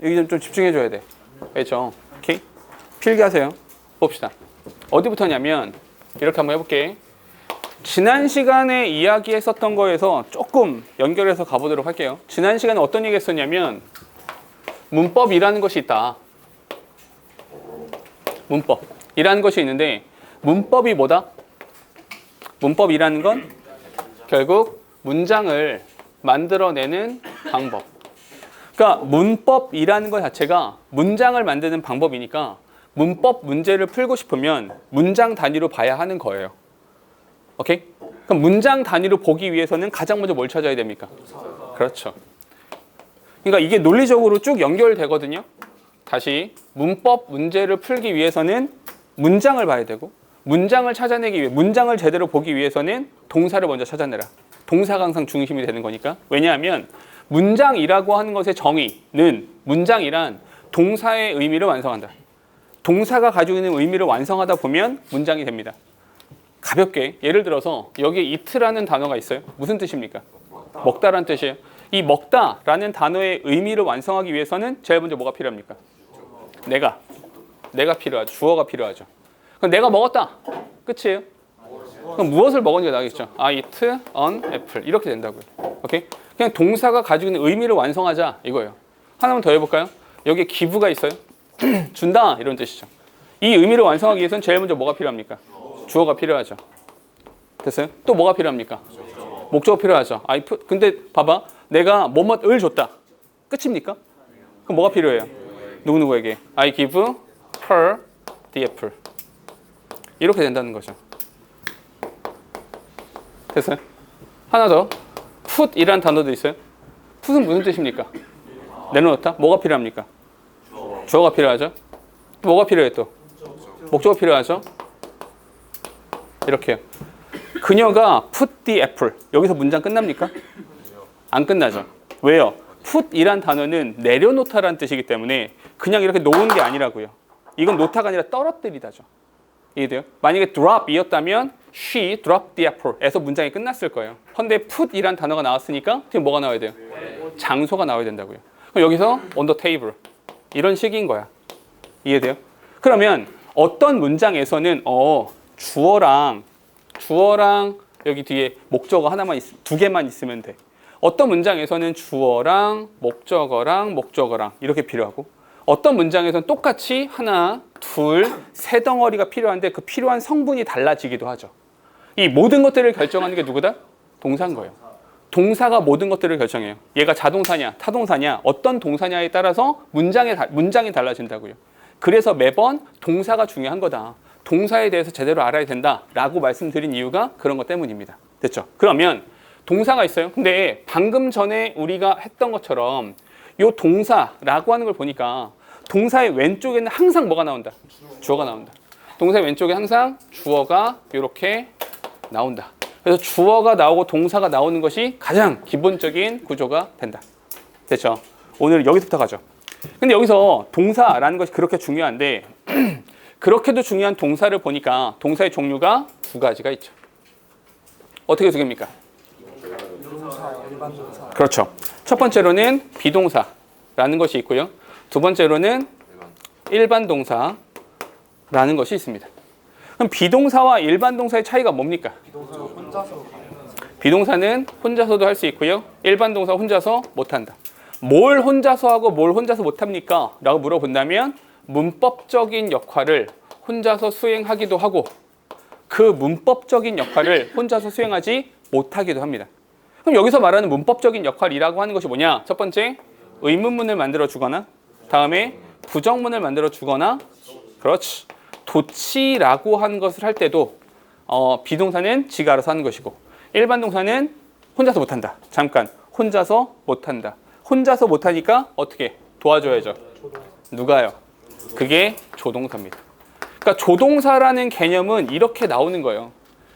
여기 좀 집중해 줘야 돼. 그렇죠? 오케이? 필기하세요. 봅시다. 어디부터냐면 이렇게 한번 해볼게. 지난 시간에 이야기했었던 거에서 조금 연결해서 가보도록 할게요. 지난 시간에 어떤 얘기 했었냐면 문법이라는 것이 있다. 문법이라는 것이 있는데 문법이 뭐다? 문법이라는 건 결국 문장을 만들어내는 방법. 그러니까 문법이라는 것 자체가 문장을 만드는 방법이니까 문법 문제를 풀고 싶으면 문장 단위로 봐야 하는 거예요. 오케이? 그럼 문장 단위로 보기 위해서는 가장 먼저 뭘 찾아야 됩니까? 그렇죠. 그러니까 이게 논리적으로 쭉 연결되거든요. 다시 문법 문제를 풀기 위해서는 문장을 봐야 되고 문장을 찾아내기 위해 문장을 제대로 보기 위해서는 동사를 먼저 찾아내라. 동사가 항상 중심이 되는 거니까. 왜냐하면 문장이라고 하는 것의 정의는 문장이란 동사의 의미를 완성한다. 동사가 가지고 있는 의미를 완성하다 보면 문장이 됩니다. 가볍게 예를 들어서 여기에 eat라는 단어가 있어요. 무슨 뜻입니까? 먹다라는 뜻이에요. 이 먹다라는 단어의 의미를 완성하기 위해서는 제일 먼저 뭐가 필요합니까? 내가 필요하죠. 주어가 필요하죠. 그럼 내가 먹었다. 끝이에요. 그럼 무엇을 먹었는지가 나겠죠. I eat an apple. 이렇게 된다고요. 오케이? 그냥 동사가 가지고 있는 의미를 완성하자 이거예요. 하나만 더 해볼까요? 여기에 기부가 있어요. 준다 이런 뜻이죠. 이 의미를 완성하기 위해서는 제일 먼저 뭐가 필요합니까? 주어가 필요하죠. 됐어요? 또 뭐가 필요합니까? 목적어가 필요하죠. 근데 봐봐. 내가 뭐뭐을 줬다. 끝입니까? 그럼 뭐가 필요해요? 누구누구에게? I give her the apple. 이렇게 된다는 거죠. 됐어요? 하나 더. put이란 단어도 있어요. put은 무슨 뜻입니까? 내려놓다? 뭐가 필요합니까? 주어가 필요하죠. 뭐가 필요해 또? 목적어가 필요하죠. 이렇게요. 그녀가 put the apple. 여기서 문장 끝납니까? 안 끝나죠. 왜요? put이란 단어는 내려놓다라는 뜻이기 때문에 그냥 이렇게 놓은 게 아니라고요. 이건 놓다가 아니라 떨어뜨리다죠. 이해돼요? 만약에 drop이었다면 she dropped the apple 에서 문장이 끝났을 거예요. 근데 put이란 단어가 나왔으니까 지금 뭐가 나와야 돼요? 장소가 나와야 된다고요. 그럼 여기서 on the table 이런 식인 거야. 이해돼요? 그러면 어떤 문장에서는 주어랑 여기 뒤에 목적어 하나만 두 개만 있으면 돼. 어떤 문장에서는 주어랑 목적어랑 이렇게 필요하고 어떤 문장에서는 똑같이 하나, 둘, 세 덩어리가 필요한데 그 필요한 성분이 달라지기도 하죠. 이 모든 것들을 결정하는 게 누구다? 동사인 거예요. 동사가 모든 것들을 결정해요. 얘가 자동사냐, 타동사냐, 어떤 동사냐에 따라서 문장이 달라진다고요. 그래서 매번 동사가 중요한 거다. 동사에 대해서 제대로 알아야 된다라고 말씀드린 이유가 그런 것 때문입니다. 됐죠? 그러면 동사가 있어요. 근데 방금 전에 우리가 했던 것처럼 이 동사라고 하는 걸 보니까 동사의 왼쪽에는 항상 뭐가 나온다? 주어가 나온다. 동사의 왼쪽에 항상 주어가 이렇게 나온다. 그래서 주어가 나오고 동사가 나오는 것이 가장 기본적인 구조가 된다. 됐죠? 오늘 여기서부터 가죠. 근데 여기서 동사라는 것이 그렇게 중요한데 그렇게도 중요한 동사를 보니까 동사의 종류가 두 가지가 있죠. 어떻게 두 개입니까? 비동사, 일반 동사. 그렇죠. 첫 번째로는 비동사라는 것이 있고요. 두 번째로는 일반 동사라는 것이 있습니다. 그럼 비동사와 일반 동사의 차이가 뭡니까? 비동사 혼자서 비동사는 혼자서도 할 수 있고요. 일반 동사 혼자서 못한다. 뭘 혼자서 하고 뭘 혼자서 못합니까? 라고 물어본다면 문법적인 역할을 혼자서 수행하기도 하고 그 문법적인 역할을 혼자서 수행하지 못하기도 합니다. 그럼 여기서 말하는 문법적인 역할이라고 하는 것이 뭐냐? 첫 번째, 의문문을 만들어 주거나 다음에 부정문을 만들어 주거나 그렇지. 도치라고 하는 것을 할 때도 비동사는 지가 알아서 하는 것이고 일반 동사는 혼자서 못한다. 잠깐, 혼자서 못한다. 혼자서 못하니까 어떻게 도와줘야죠? 누가요? 그게 조동사입니다. 그러니까 조동사라는 개념은 이렇게 나오는 거예요.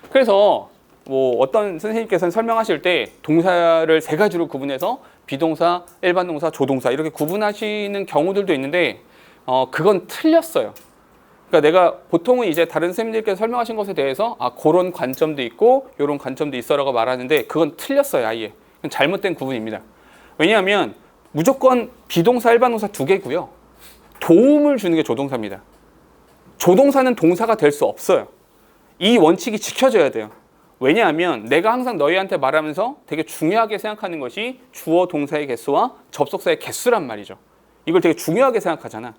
그래서 뭐 어떤 선생님께서는 설명하실 때 동사를 세 가지로 구분해서 비동사, 일반 동사, 조동사 이렇게 구분하시는 경우들도 있는데 그건 틀렸어요. 그러니까 내가 보통은 이제 다른 선생님들께서 설명하신 것에 대해서 그런 관점도 있고 이런 관점도 있어라고 말하는데 그건 틀렸어요. 아예. 그건 잘못된 구분입니다. 왜냐하면 무조건 비동사, 일반 동사 두 개고요. 도움을 주는 게 조동사입니다. 조동사는 동사가 될 수 없어요. 이 원칙이 지켜져야 돼요. 왜냐하면 내가 항상 너희한테 말하면서 되게 중요하게 생각하는 것이 주어 동사의 개수와 접속사의 개수란 말이죠. 이걸 되게 중요하게 생각하잖아.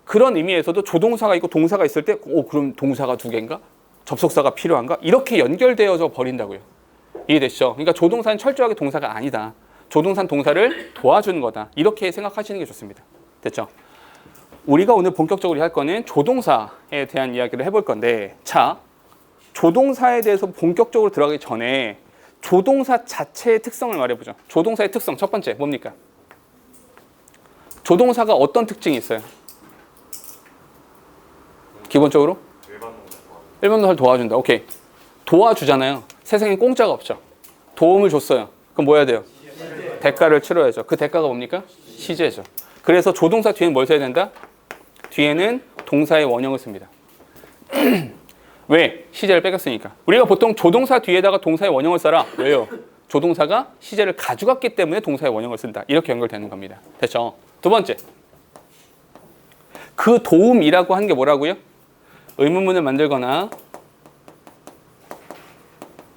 그런 의미에서도 조동사가 있고 동사가 있을 때 그럼 동사가 두 개인가? 접속사가 필요한가? 이렇게 연결되어져 버린다고요. 이해되시죠? 그러니까 조동사는 철저하게 동사가 아니다. 조동사는 동사를 도와주는 거다. 이렇게 생각하시는 게 좋습니다. 됐죠? 우리가 오늘 본격적으로 할 거는 조동사에 대한 이야기를 해볼 건데, 자, 조동사에 대해서 본격적으로 들어가기 전에 조동사 자체의 특성을 말해보죠. 조동사의 특성 첫 번째 뭡니까? 조동사가 어떤 특징이 있어요? 기본적으로? 일반 동사를 도와준다. 오케이. 도와주잖아요. 세상에 공짜가 없죠. 도움을 줬어요. 그럼 뭐 해야 돼요? 대가를 치러야죠. 그 대가가 뭡니까? 시제죠. 그래서 조동사 뒤에는 뭘 써야 된다? 뒤에는 동사의 원형을 씁니다. 왜? 시제를 뺏겼으니까. 우리가 보통 조동사 뒤에다가 동사의 원형을 써라. 왜요? 조동사가 시제를 가져갔기 때문에 동사의 원형을 쓴다. 이렇게 연결되는 겁니다. 됐죠? 두 번째. 그 도움이라고 하는 게 뭐라고요? 의문문을 만들거나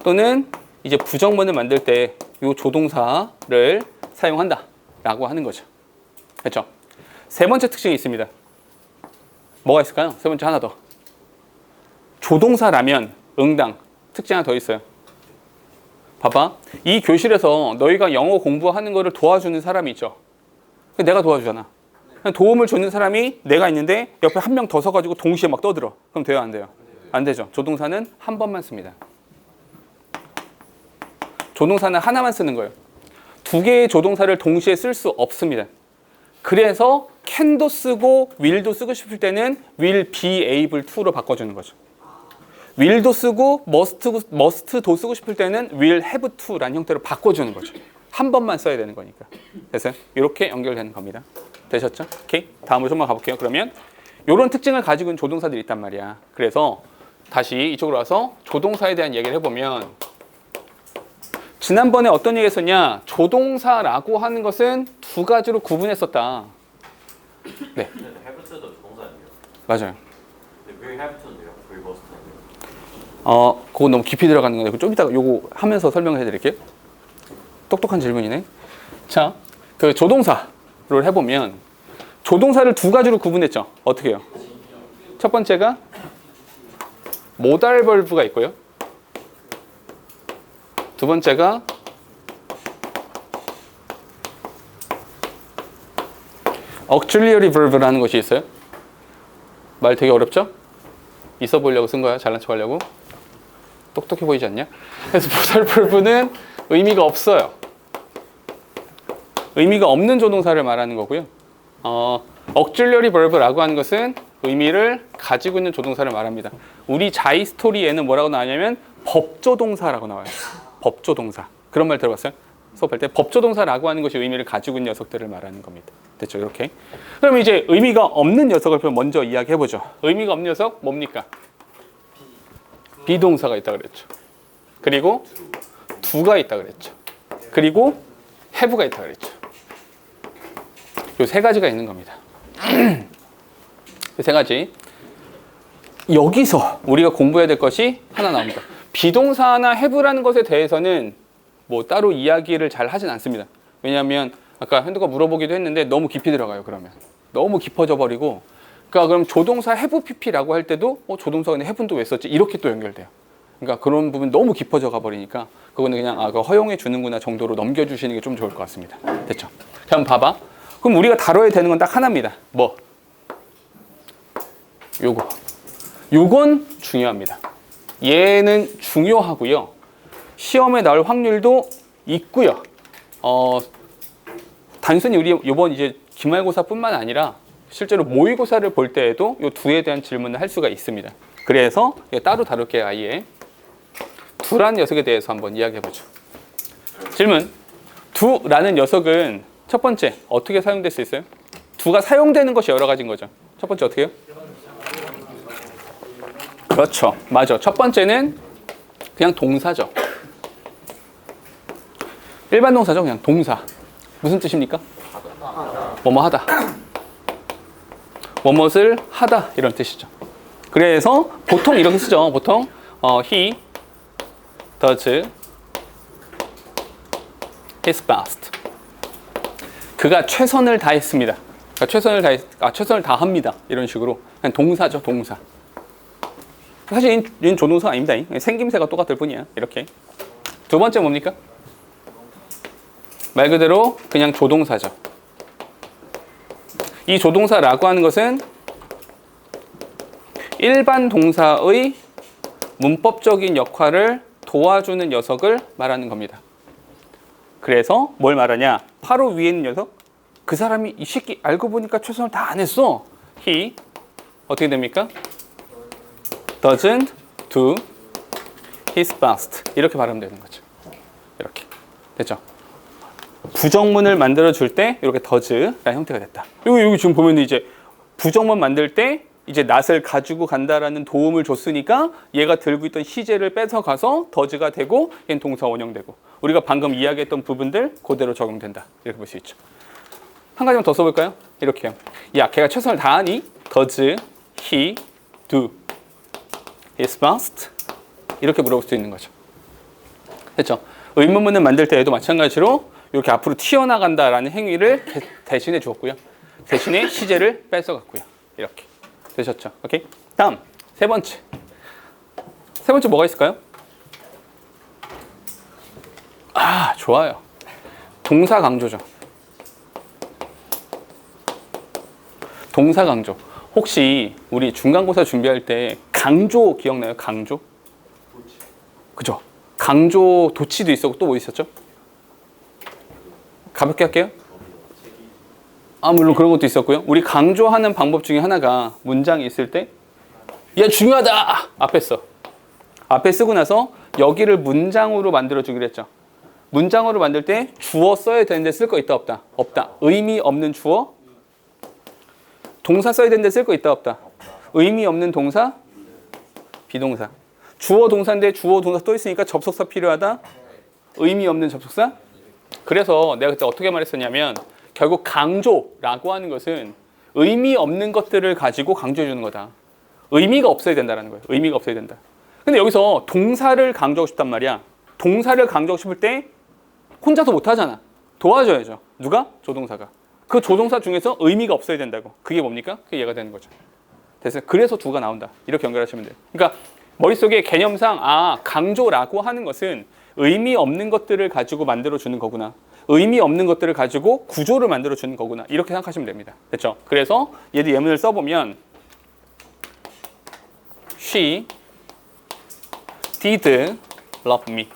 또는 이제 부정문을 만들 때 이 조동사를 사용한다 라고 하는 거죠. 됐죠? 세 번째 특징이 있습니다. 뭐가 있을까요? 세 번째 하나 더. 조동사라면 응당. 특징 하나 더 있어요. 봐봐. 이 교실에서 너희가 영어 공부하는 거를 도와주는 사람이 있죠. 내가 도와주잖아. 도움을 주는 사람이 내가 있는데 옆에 한 명 더 서가지고 동시에 막 떠들어. 그럼 돼요? 안 돼요? 안 되죠. 조동사는 한 번만 씁니다. 조동사는 하나만 쓰는 거예요. 두 개의 조동사를 동시에 쓸 수 없습니다. 그래서 can도 쓰고 will도 쓰고 싶을 때는 will be able to로 바꿔주는 거죠. will도 쓰고 must도 쓰고 싶을 때는 will have to라는 형태로 바꿔주는 거죠. 한 번만 써야 되는 거니까. 됐어요? 이렇게 연결되는 겁니다. 되셨죠? 오케이. 다음으로 좀만 가볼게요. 그러면 이런 특징을 가지고 있는 조동사들이 있단 말이야. 그래서 다시 이쪽으로 와서 조동사에 대한 얘기를 해보면 지난번에 어떤 얘기 했었냐? 조동사라고 하는 것은 두 가지로 구분했었다. 네. have도 조동사 아니에요? 맞아요. will have to인데요? will must 아니에요? 그거 너무 깊이 들어가는 건데 좀 이따가 요거 하면서 설명을 해드릴게요. 똑똑한 질문이네. 자, 그 조동사를 해보면 조동사를 두 가지로 구분했죠. 어떻게 해요? 첫 번째가 모달 벌브가 있고요. 두 번째가 auxiliary verb라는 것이 있어요. 말 되게 어렵죠? 있어 보려고 쓴 거야. 잘난 척 하려고. 똑똑해 보이지 않냐? 그래서 모달 벌브는 의미가 없어요. 의미가 없는 조동사를 말하는 거고요. auxiliary verb라고 하는 것은 의미를 가지고 있는 조동사를 말합니다. 우리 자이 스토리에는 뭐라고 나오냐면 법조동사라고 나와요. 법조동사. 그런 말 들어봤어요? 수업할 때 법조동사라고 하는 것이 의미를 가지고 있는 녀석들을 말하는 겁니다. 됐죠? 이렇게. 그럼 이제 의미가 없는 녀석을 먼저 이야기해보죠. 의미가 없는 녀석 뭡니까? 비동사가 있다 그랬죠. 그리고 do가 있다 그랬죠. 그리고 have가 있다 그랬죠. 이 세 가지가 있는 겁니다. 이 세 가지. 여기서 우리가 공부해야 될 것이 하나 나옵니다. 비동사나 have라는 것에 대해서는 뭐 따로 이야기를 잘 하진 않습니다. 왜냐하면 아까 현도가 물어보기도 했는데 너무 깊이 들어가요. 그러면 너무 깊어져 버리고, 그러니까 그럼 조동사 have pp라고 할 때도 조동사가 근데 have는 또 왜 썼지? 이렇게 또 연결돼요. 그러니까 그런 부분 너무 깊어져 가 버리니까 그거는 그냥 그거 허용해 주는구나 정도로 넘겨주시는 게 좀 좋을 것 같습니다. 됐죠? 자, 한번 봐봐. 그럼 우리가 다뤄야 되는 건 딱 하나입니다. 뭐? 요건 중요합니다. 얘는 중요하고요. 시험에 나올 확률도 있고요. 단순히 우리 이번 이제 기말고사뿐만 아니라 실제로 모의고사를 볼 때에도 이 두에 대한 질문을 할 수가 있습니다. 그래서 따로 다룰게요. 아예 두라는 녀석에 대해서 한번 이야기해보죠. 질문. 두라는 녀석은 첫 번째 어떻게 사용될 수 있어요? 두가 사용되는 것이 여러 가지인 거죠. 첫 번째 어떻게 해요? 그렇죠. 맞아. 첫 번째는 그냥 동사죠. 일반 동사죠. 그냥 동사. 무슨 뜻입니까? 뭐뭐 하다. 뭐뭇을 하다 이런 뜻이죠. 그래서 보통 이렇게 쓰죠. 보통 he does his best. 그가 최선을 다했습니다. 그러니까 최선을 다합니다. 이런 식으로 그냥 동사죠, 동사. 사실 얘는 조동사 아닙니다. 생김새가 똑같을 뿐이야. 이렇게. 두 번째 뭡니까? 말 그대로 그냥 조동사죠. 이 조동사라고 하는 것은 일반 동사의 문법적인 역할을 도와주는 녀석을 말하는 겁니다. 그래서 뭘 말하냐? 바로 위에 있는 녀석. 그 사람이 이 새끼 알고 보니까 최선을 다 안 했어. He 어떻게 됩니까? Doesn't do his best. 이렇게 말하면 되는 거죠. 이렇게. 됐죠? 부정문을 만들어 줄 때 이렇게 does라는 형태가 됐다. 여기 지금 보면 이제 부정문 만들 때 이제 not을 가지고 간다라는 도움을 줬으니까 얘가 들고 있던 시제를 뺏어가서 does가 되고 얘는 동사 원형되고 우리가 방금 이야기했던 부분들 그대로 적용된다. 이렇게 볼 수 있죠. 한 가지만 더 써볼까요? 이렇게요. 야, 걔가 최선을 다하니? Does he do his best? 이렇게 물어볼 수 있는 거죠. 됐죠? 의문문을 만들 때에도 마찬가지로 이렇게 앞으로 튀어나간다라는 행위를 대신해 주었고요. 대신에 시제를 뺏어갔고요. 이렇게. 되셨죠? 오케이? 다음, 세 번째. 세 번째 뭐가 있을까요? 아, 좋아요. 동사 강조죠. 동사 강조. 혹시 우리 중간고사 준비할 때 강조 기억나요? 강조? 그죠? 강조 도치도 있었고 또 뭐 있었죠? 가볍게 할게요. 물론 그런 것도 있었고요. 우리 강조하는 방법 중에 하나가 문장이 있을 때 야, 중요하다! 앞에 써. 앞에 쓰고 나서 여기를 문장으로 만들어 주기로 했죠. 문장으로 만들 때 주어 써야 되는데 쓸 거 있다 없다? 없다. 의미 없는 주어? 동사 써야 되는데 쓸 거 있다 없다? 의미 없는 동사? 비동사. 주어 동사인데 주어 동사 또 있으니까 접속사 필요하다? 의미 없는 접속사? 그래서 내가 그때 어떻게 말했었냐면 결국 강조라고 하는 것은 의미 없는 것들을 가지고 강조해 주는 거다. 의미가 없어야 된다는 거예요. 의미가 없어야 된다. 근데 여기서 동사를 강조하고 싶단 말이야. 동사를 강조하고 싶을 때 혼자서 못 하잖아. 도와줘야죠. 누가? 조동사가. 그 조동사 중에서 의미가 없어야 된다고. 그게 뭡니까? 그게 얘가 되는 거죠. 됐어요. 그래서 두가 나온다. 이렇게 연결하시면 돼요. 그러니까 머릿속에 개념상 강조라고 하는 것은 의미 없는 것들을 가지고 만들어주는 거구나. 의미 없는 것들을 가지고 구조를 만들어주는 거구나. 이렇게 생각하시면 됩니다. 됐죠? 그래서 얘도 예문을 써보면 She did love me.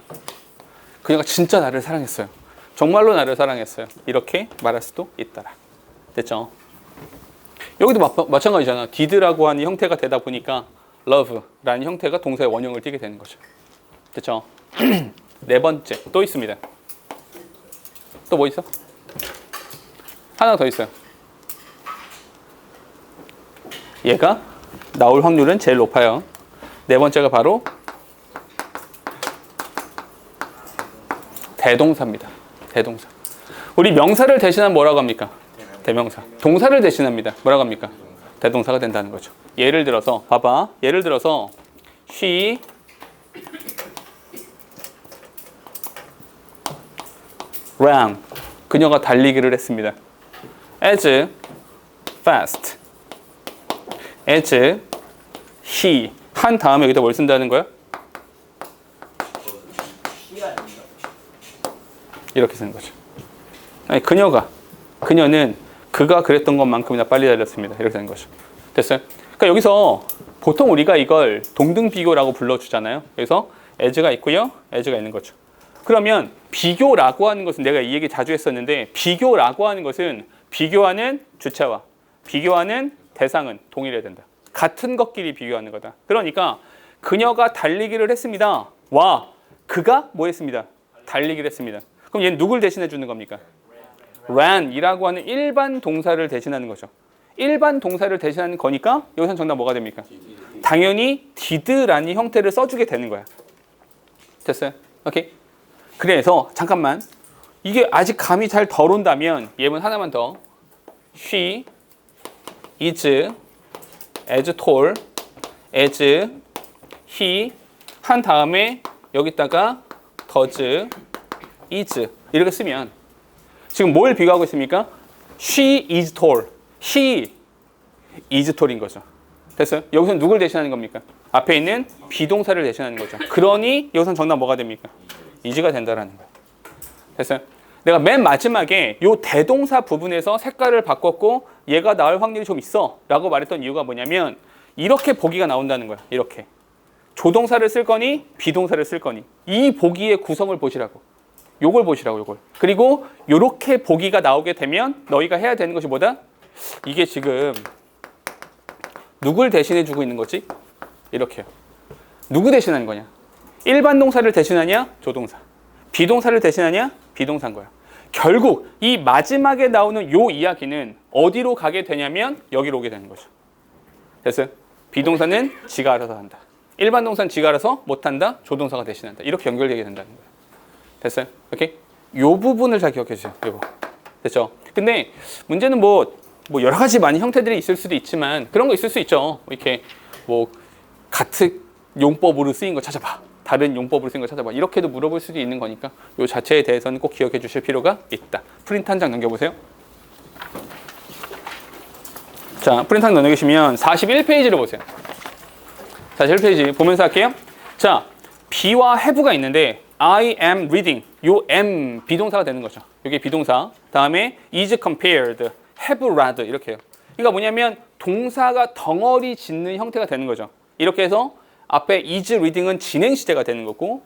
그녀가 진짜 나를 사랑했어요. 정말로 나를 사랑했어요. 이렇게 말할 수도 있더라. 됐죠? 여기도 마찬가지잖아. did라고 하는 형태가 되다 보니까 love라는 형태가 동사의 원형을 띠게 되는 거죠. 됐죠? 네 번째 또 있습니다. 또 뭐 있어? 하나 더 있어요. 얘가 나올 확률은 제일 높아요. 네 번째가 바로 대동사입니다. 대동사. 우리 명사를 대신하면 뭐라고 합니까? 대명사. 동사를 대신합니다. 뭐라고 합니까? 대동사가 된다는 거죠. 예를 들어서 봐봐. 예를 들어서 she ran. 그녀가 달리기를 했습니다. as fast as he. 한 다음에 여기다 뭘 쓴다는 거야? 이렇게 쓰는 거죠. 아니, 그녀는 그가 그랬던 것만큼이나 빨리 달렸습니다. 이렇게 되는 거죠. 됐어요? 그러니까 여기서 보통 우리가 이걸 동등 비교라고 불러주잖아요. 그래서 as가 있고요, as가 있는 거죠. 그러면 비교라고 하는 것은 내가 이 얘기 자주 했었는데 비교라고 하는 것은 비교하는 주체와 비교하는 대상은 동일해야 된다. 같은 것끼리 비교하는 거다. 그러니까 그녀가 달리기를 했습니다. 와, 그가 뭐 했습니다? 달리기를 했습니다. 그럼 얘는 누굴 대신해 주는 겁니까? ran이라고 하는 일반 동사를 대신하는 거죠. 일반 동사를 대신하는 거니까 여기서 정답 뭐가 됩니까? 당연히 did라는 형태를 써주게 되는 거야. 됐어요? 오케이? 그래서 잠깐만 이게 아직 감이 잘 덜 온다면 예문 하나만 더. She is as tall as he 한 다음에 여기다가 does is 이렇게 쓰면 지금 뭘 비교하고 있습니까? She is tall. He is tall인 거죠. 됐어요? 여기서 누굴 대신하는 겁니까? 앞에 있는 비동사를 대신하는 거죠. 그러니 여기서 정답 뭐가 됩니까? is가 된다라는 거예요. 됐어요? 내가 맨 마지막에 요 대동사 부분에서 색깔을 바꿨고 얘가 나올 확률이 좀 있어 라고 말했던 이유가 뭐냐면 이렇게 보기가 나온다는 거야. 이렇게. 조동사를 쓸 거니 비동사를 쓸 거니 이 보기의 구성을 보시라고. 요걸 보시라고 요걸. 그리고 요렇게 보기가 나오게 되면 너희가 해야 되는 것이 뭐다? 이게 지금 누굴 대신해 주고 있는 거지? 이렇게요. 누구 대신하는 거냐? 일반 동사를 대신하냐? 조동사. 비동사를 대신하냐? 비동사인 거야. 결국 이 마지막에 나오는 요 이야기는 어디로 가게 되냐면 여기로 오게 되는 거죠. 됐어요? 비동사는 지가 알아서 한다. 일반 동사는 지가 알아서 못한다. 조동사가 대신한다. 이렇게 연결되게 된다는 거예요. 됐어요? 오케이? 요 부분을 잘 기억해 주세요. 요거. 됐죠? 근데 문제는 뭐 여러 가지 많은 형태들이 있을 수도 있지만 그런 거 있을 수 있죠. 이렇게 뭐 같은 용법으로 쓰인 거 찾아봐. 다른 용법으로 쓰인 거 찾아봐. 이렇게도 물어볼 수도 있는 거니까 요 자체에 대해서는 꼭 기억해 주실 필요가 있다. 프린트 한 장 넘겨보세요. 자, 프린트 한 장 넘기시면 41페이지를 보세요. 41페이지 보면서 할게요. 자, be와 have가 있는데 I am reading. 요 am 비동사가 되는 거죠. 이게 비동사. 다음에 is compared, have read 이렇게 해요. 그러니까 뭐냐면 동사가 덩어리 짓는 형태가 되는 거죠. 이렇게 해서 앞에 is reading은 진행 시제가 되는 거고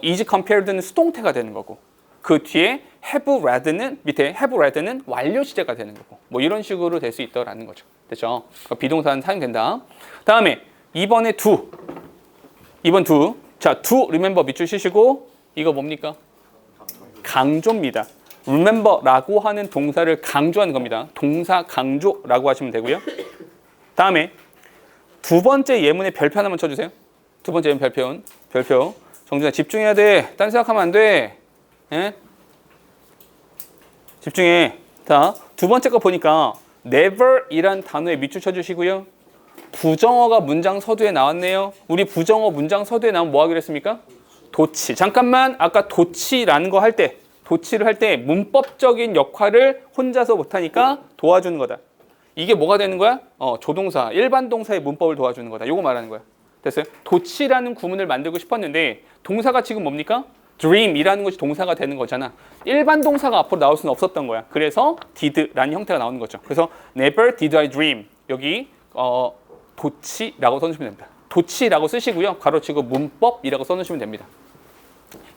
is compared는 수동태가 되는 거고 그 뒤에 have read는 밑에 have read는 완료 시제가 되는 거고 뭐 이런 식으로 될 수 있다라는 거죠. 됐죠? 그러니까 비동사는 사용된다. 다음에 2번에 do. 2번 do. 자, do remember 밑줄 치시고 이거 뭡니까? 강조입니다. remember라고 하는 동사를 강조하는 겁니다. 동사 강조라고 하시면 되고요. 다음에 두 번째 예문의 별표 하나만 쳐주세요. 두 번째 예문 별표. 정준아 집중해야 돼. 딴 생각하면 안 돼. 예? 집중해. 자, 두 번째 거 보니까 never이란 단어에 밑줄 쳐주시고요. 부정어가 문장 서두에 나왔네요. 우리 부정어 문장 서두에 나오면 뭐 하기로 했습니까? 도치. 잠깐만 아까 도치라는 거 할 때 도치를 할 때 문법적인 역할을 혼자서 못하니까 도와주는 거다. 이게 뭐가 되는 거야? 조동사, 일반 동사의 문법을 도와주는 거다. 요거 말하는 거야. 됐어요? 도치라는 구문을 만들고 싶었는데 동사가 지금 뭡니까? dream이라는 것이 동사가 되는 거잖아. 일반 동사가 앞으로 나올 수는 없었던 거야. 그래서 did라는 형태가 나오는 거죠. 그래서 never did I dream. 여기 도치라고 써주시면 됩니다. 도치라고 쓰시고요. 가로치고 문법이라고 써주시면 됩니다.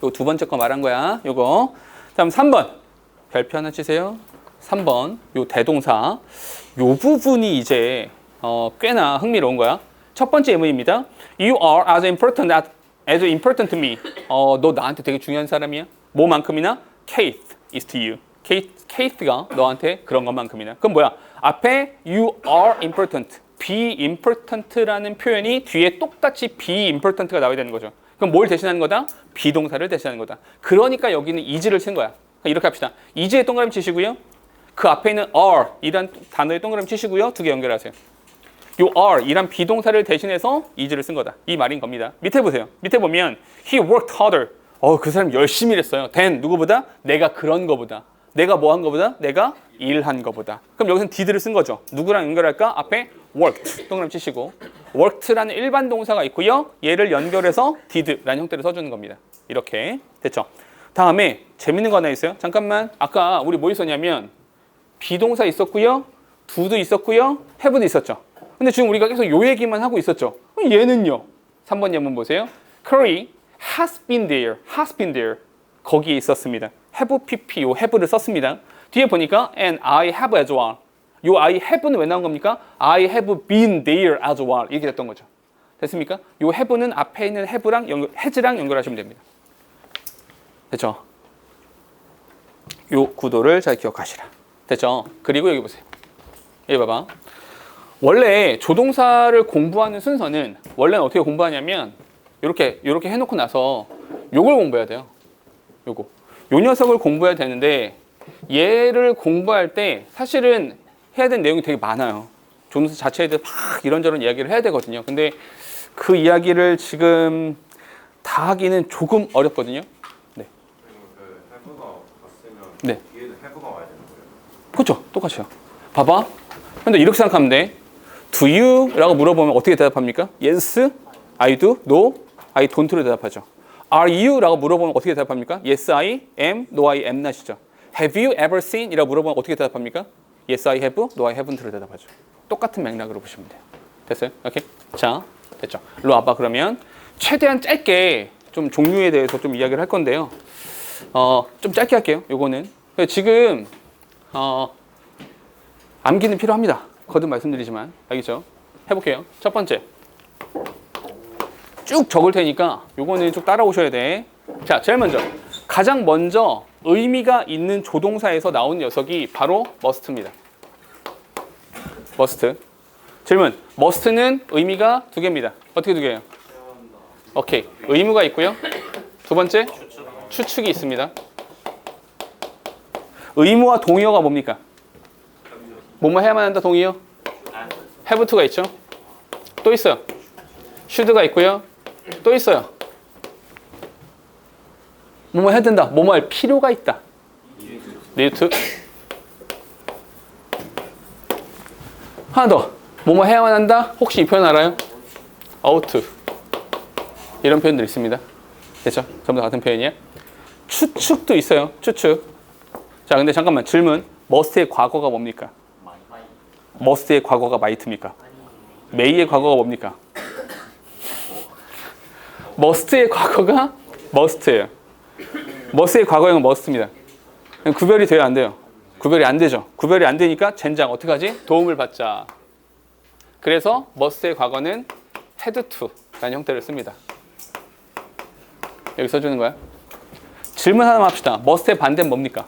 요 두 번째 거 말한 거야. 요거. 다음 3번. 별표 하나 치세요. 3번. 요 대동사. 요 부분이 이제 꽤나 흥미로운 거야. 첫 번째 예문입니다. You are as important to me. 너 나한테 되게 중요한 사람이야. 뭐만큼이나? Kate is to you. Kate가 너한테 그런 것만큼이나. 그럼 뭐야? 앞에 you are important. be important라는 표현이 뒤에 똑같이 be important가 나와야 되는 거죠. 그럼 뭘 대신하는 거다? 비동사를 대신하는 거다. 그러니까 여기는 is를 쓴 거야. 이렇게 합시다. is에 동그라미 치시고요. 그 앞에 있는 are 이란 단어에 동그라미 치시고요. 두 개 연결하세요. 요 are 이란 비동사를 대신해서 is를 쓴 거다. 이 말인 겁니다. 밑에 보세요. 밑에 보면 he worked harder. 그 사람 열심히 일했어요. than 누구보다? 내가 그런 거보다. 내가 뭐 한 거보다? 내가 일한 거보다. 그럼 여기서는 did를 쓴 거죠. 누구랑 연결할까? 앞에 worked 동그라미 치시고 worked라는 일반 동사가 있고요. 얘를 연결해서 did라는 형태로 써주는 겁니다. 이렇게 됐죠. 다음에 재밌는 거 하나 있어요. 잠깐만. 아까 우리 뭐 있었냐면 비동사 있었고요. do도 있었고요. have도 있었죠. 근데 지금 우리가 계속 요 얘기만 하고 있었죠. 얘는요. 3번 예문 보세요. Curry has been there. 거기에 있었습니다. have pp 요 have를 썼습니다. 뒤에 보니까 and I have as well. 요 I have는 왜 나온 겁니까? I have been there as well. 이렇게 됐던 거죠. 됐습니까? 요 have는 앞에 있는 has랑 연결하시면 됩니다. 됐죠? 요 구도를 잘 기억하시라. 됐죠? 그리고 여기 보세요. 여기 봐봐. 원래 조동사를 공부하는 순서는 원래는 어떻게 공부하냐면 요렇게 해놓고 나서 요걸 공부해야 돼요. 요 녀석을 공부해야 되는데 얘를 공부할 때 사실은 해야 되는 내용이 되게 많아요. 존스 자체에 대해서 막 이런저런 이야기를 해야 되거든요. 근데 그 이야기를 지금 다 하기는 조금 어렵거든요. 네. 그리고 그 해부가 갔으면 네. 뒤에도 해부가 와야 되는 거예요. 그렇죠. 똑같아요. 봐봐. 근데 이렇게 생각하면 돼. Do you? 라고 물어보면 어떻게 대답합니까? Yes, I do. No, I don't로 대답하죠. Are you? 라고 물어보면 어떻게 대답합니까? Yes, I am. No, I am not이죠. Have you ever seen? 이라고 물어보면 어떻게 대답합니까? Yes, I have. No, I haven't로 대답하죠. 똑같은 맥락으로 보시면 돼요. 됐어요? 오케이? 자, 됐죠. 일로 와봐. 그러면 최대한 짧게 좀 종류에 대해서 좀 이야기를 할 건데요. 좀 짧게 할게요. 요거는. 지금 암기는 필요합니다. 거듭 말씀드리지만 알겠죠? 해볼게요. 첫 번째 쭉 적을 테니까 요거는 쭉 따라오셔야 돼. 자, 제일 먼저 가장 먼저 의미가 있는 조동사에서 나온 녀석이 바로 must입니다. must. 질문. must는 의미가 두 개입니다. 어떻게 두 개예요? 오케이. 의무가 있고요. 두 번째 추측이 있습니다. 의무와 동의어가 뭡니까? 뭐뭐 해야만 한다 동의어? have to가 있죠. 또 있어요. should가 있고요. 또 있어요. 뭐뭐 해야 된다. 뭐뭐 할 필요가 있다. need to. 하나 더. 뭐뭐 해야만 한다. 혹시 이 표현 알아요? ought to. 이런 표현들 있습니다. 됐죠? 전부 다 같은 표현이에요. 추측도 있어요. 추측. 자, 근데 잠깐만 질문. must의 과거가 뭡니까? must의 과거가 might입니까? may의 과거가 뭡니까? must의 과거가 must예요. must의 과거형은 must입니다. 구별이 돼요, 안 돼요? 구별이 안 되죠. 구별이 안 되니까 젠장 어떻게 하지? 도움을 받자. 그래서 must의 과거는 had to 라는 형태를 씁니다. 여기 써주는 거야. 질문 하나만 합시다. must의 반대는 뭡니까?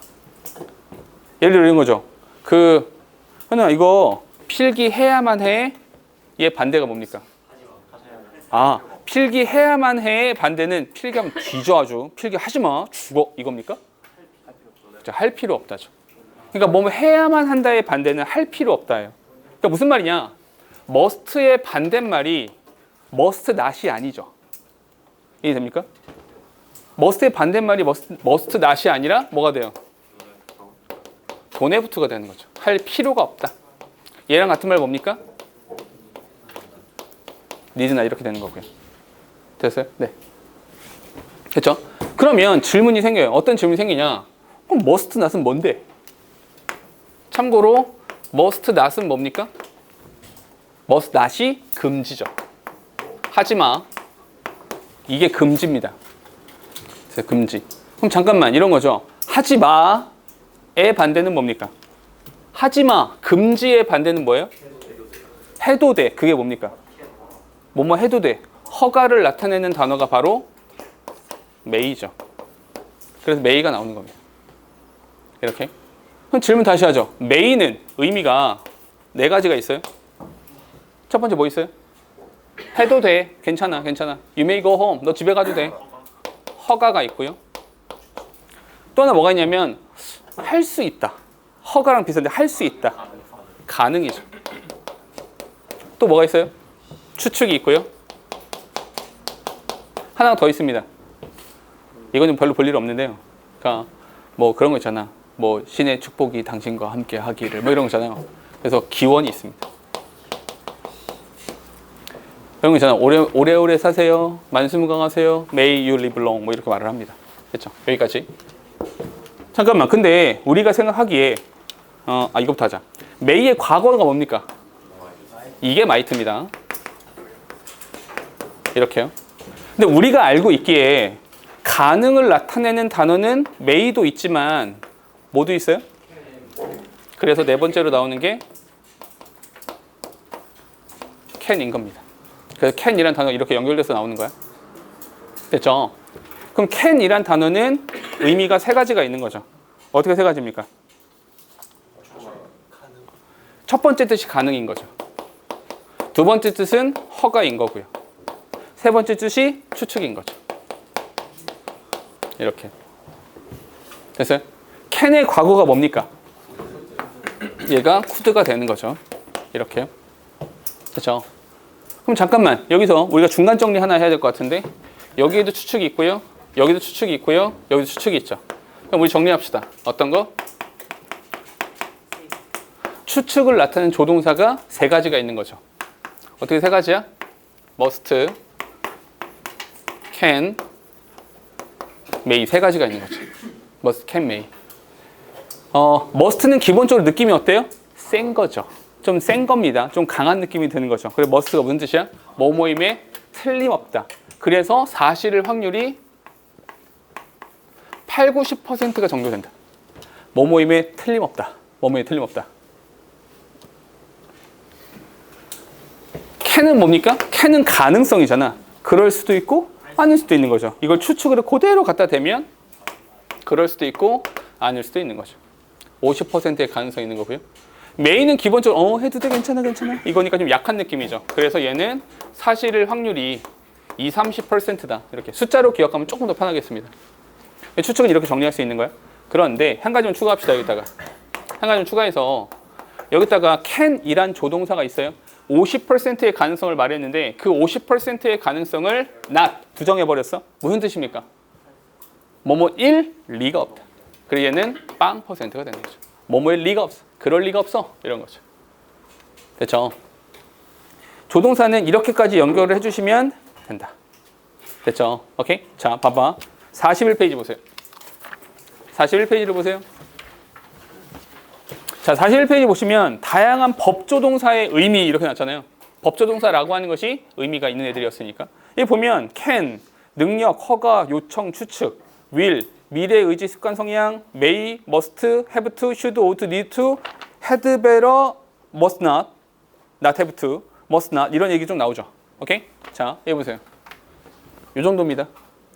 예를 들어 이런 거죠. 현우야 이거 필기해야만 해. 얘 반대가 뭡니까? 필기해야만 해의 반대는 필기하면 뒤져 아주. 필기하지 마. 죽어. 이겁니까? 할 필요 없다죠. 그러니까 뭐 해야만 한다의 반대는 할 필요 없다예요. 그러니까 무슨 말이냐? must의 반대말이 must not이 아니죠. 이해됩니까? must의 반대말이 must not이 아니라 뭐가 돼요? don't have to가 되는 거죠. 할 필요가 없다. 얘랑 같은 말 뭡니까? need not 이렇게 되는 거고요. 됐어요? 네. 됐죠? 그러면 질문이 생겨요. 어떤 질문이 생기냐? 그럼 must not은 뭔데? 참고로 must not은 뭡니까? must not이 금지죠. 하지마. 이게 금지입니다. 그래서 금지. 그럼 잠깐만 이런 거죠. 하지마의 반대는 뭡니까? 하지마. 금지의 반대는 뭐예요? 해도 돼. 그게 뭡니까? 뭐뭐 해도 돼. 허가를 나타내는 단어가 바로 may죠. 그래서 may가 나오는 겁니다. 이렇게. 그럼 질문 다시 하죠. may는 의미가 네 가지가 있어요. 첫 번째 뭐 있어요? 해도 돼. 괜찮아. 괜찮아. You may go home. 너 집에 가도 돼. 허가가 있고요. 또 하나 뭐가 있냐면 할 수 있다. 허가랑 비슷한데 할 수 있다. 가능이죠. 또 뭐가 있어요? 추측이 있고요. 하나가 더 있습니다. 이거는 별로 볼 일 없는데요. 그러니까 뭐 그런 거 있잖아. 뭐 신의 축복이 당신과 함께 하기를 뭐 이런 거 있잖아요. 그래서 기원이 있습니다. 그런 거 있잖아. 오래오래 사세요. 만수무강하세요. May you live long. 뭐 이렇게 말을 합니다. 됐죠? 여기까지. 잠깐만. 근데 우리가 생각하기에 이거부터 하자. May의 과거가 뭡니까? 이게 might입니다. 이렇게요. 근데 우리가 알고 있기에 가능을 나타내는 단어는 may도 있지만 뭐도 있어요? 그래서 네 번째로 나오는 게 can인 겁니다. 그래서 can이란 단어 이렇게 연결돼서 나오는 거야. 됐죠? 그럼 can이란 단어는 의미가 세 가지가 있는 거죠. 어떻게 세 가지입니까? 첫 번째 뜻이 가능인 거죠. 두 번째 뜻은 허가인 거고요. 세 번째 뜻이 추측인 거죠. 이렇게. 됐어요? can의 과거가 뭡니까? 얘가 could가 되는 거죠. 이렇게요. 그렇죠? 그럼 잠깐만 여기서 우리가 중간 정리 하나 해야 될 것 같은데 여기에도 추측이 있고요. 여기도 추측이 있고요. 여기도 추측이 있죠. 그럼 우리 정리합시다. 어떤 거? 추측을 나타내는 조동사가 세 가지가 있는 거죠. 어떻게 세 가지야? must, can, may 세 가지가 있는 거죠. must, can, may. must는 기본적으로 느낌이 어때요? 센 거죠. 좀 센 겁니다. 좀 강한 느낌이 드는 거죠. 그래서 must가 무슨 뜻이야? 뭐뭐임에 틀림없다. 그래서 사실일 확률이 8, 90%가 정도 된다. 뭐뭐임에 틀림없다. 뭐뭐임에 틀림없다. can은 뭡니까? can은 가능성이잖아. 그럴 수도 있고 아닐 수도 있는 거죠. 이걸 추측으로 그대로 갖다 대면 그럴 수도 있고 아닐 수도 있는 거죠. 50%의 가능성이 있는 거고요. may는 기본적으로 해도 돼 괜찮아 이거니까 좀 약한 느낌이죠. 그래서 얘는 사실일 확률이 20, 30%다. 이렇게 숫자로 기억하면 조금 더 편하겠습니다. 추측은 이렇게 정리할 수 있는 거야. 그런데 한 가지만 추가합시다. 여기다가 한 가지만 추가해서 여기다가 can이란 조동사가 있어요. 50%의 가능성을 말했는데 그 50%의 가능성을 not 부정해버렸어. 무슨 뜻입니까? 뭐뭐일 리가 없다. 그래서 얘는 빵 %가 되는 거죠. 뭐뭐일 리가 없어. 그럴 리가 없어. 이런 거죠. 됐죠? 조동사는 이렇게까지 연결을 해주시면 된다. 됐죠? 오케이? 자, 봐봐. 41페이지 보세요. 41페이지를 보세요. 자, 41페이지 보시면 다양한 법조동사의 의미 이렇게 나왔잖아요. 법조동사라고 하는 것이 의미가 있는 애들이었으니까. 여기 보면 can, 능력, 허가, 요청, 추측, will, 미래, 의지, 습관, 성향, may, must, have to, should, ought, need to, had better, must not, not have to, must not 이런 얘기 좀 나오죠. 오케이? 자, 여기 보세요. 이 정도입니다.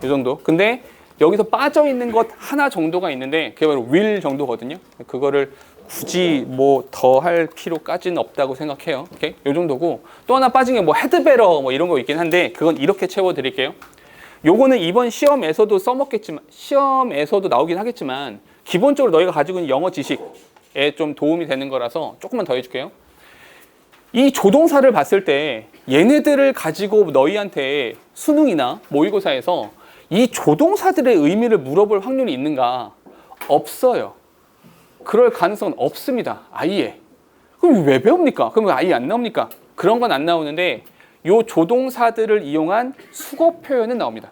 이 정도. 근데 여기서 빠져 있는 것 하나 정도가 있는데 그게 바로 will 정도거든요. 그거를 굳이 뭐 더 할 필요까지는 없다고 생각해요. 오케이? 요 정도고 또 하나 빠진 게 뭐 had better 뭐 이런 거 있긴 한데 그건 이렇게 채워 드릴게요. 요거는 이번 시험에서도 써먹겠지만 시험에서도 나오긴 하겠지만 기본적으로 너희가 가지고 있는 영어 지식에 좀 도움이 되는 거라서 조금만 더 해줄게요. 이 조동사를 봤을 때 얘네들을 가지고 너희한테 수능이나 모의고사에서 이 조동사들의 의미를 물어볼 확률이 있는가? 없어요. 그럴 가능성은 없습니다. 아예. 그럼 왜 배웁니까? 그럼 아예 안 나옵니까? 그런 건 안 나오는데 요 조동사들을 이용한 수거 표현은 나옵니다.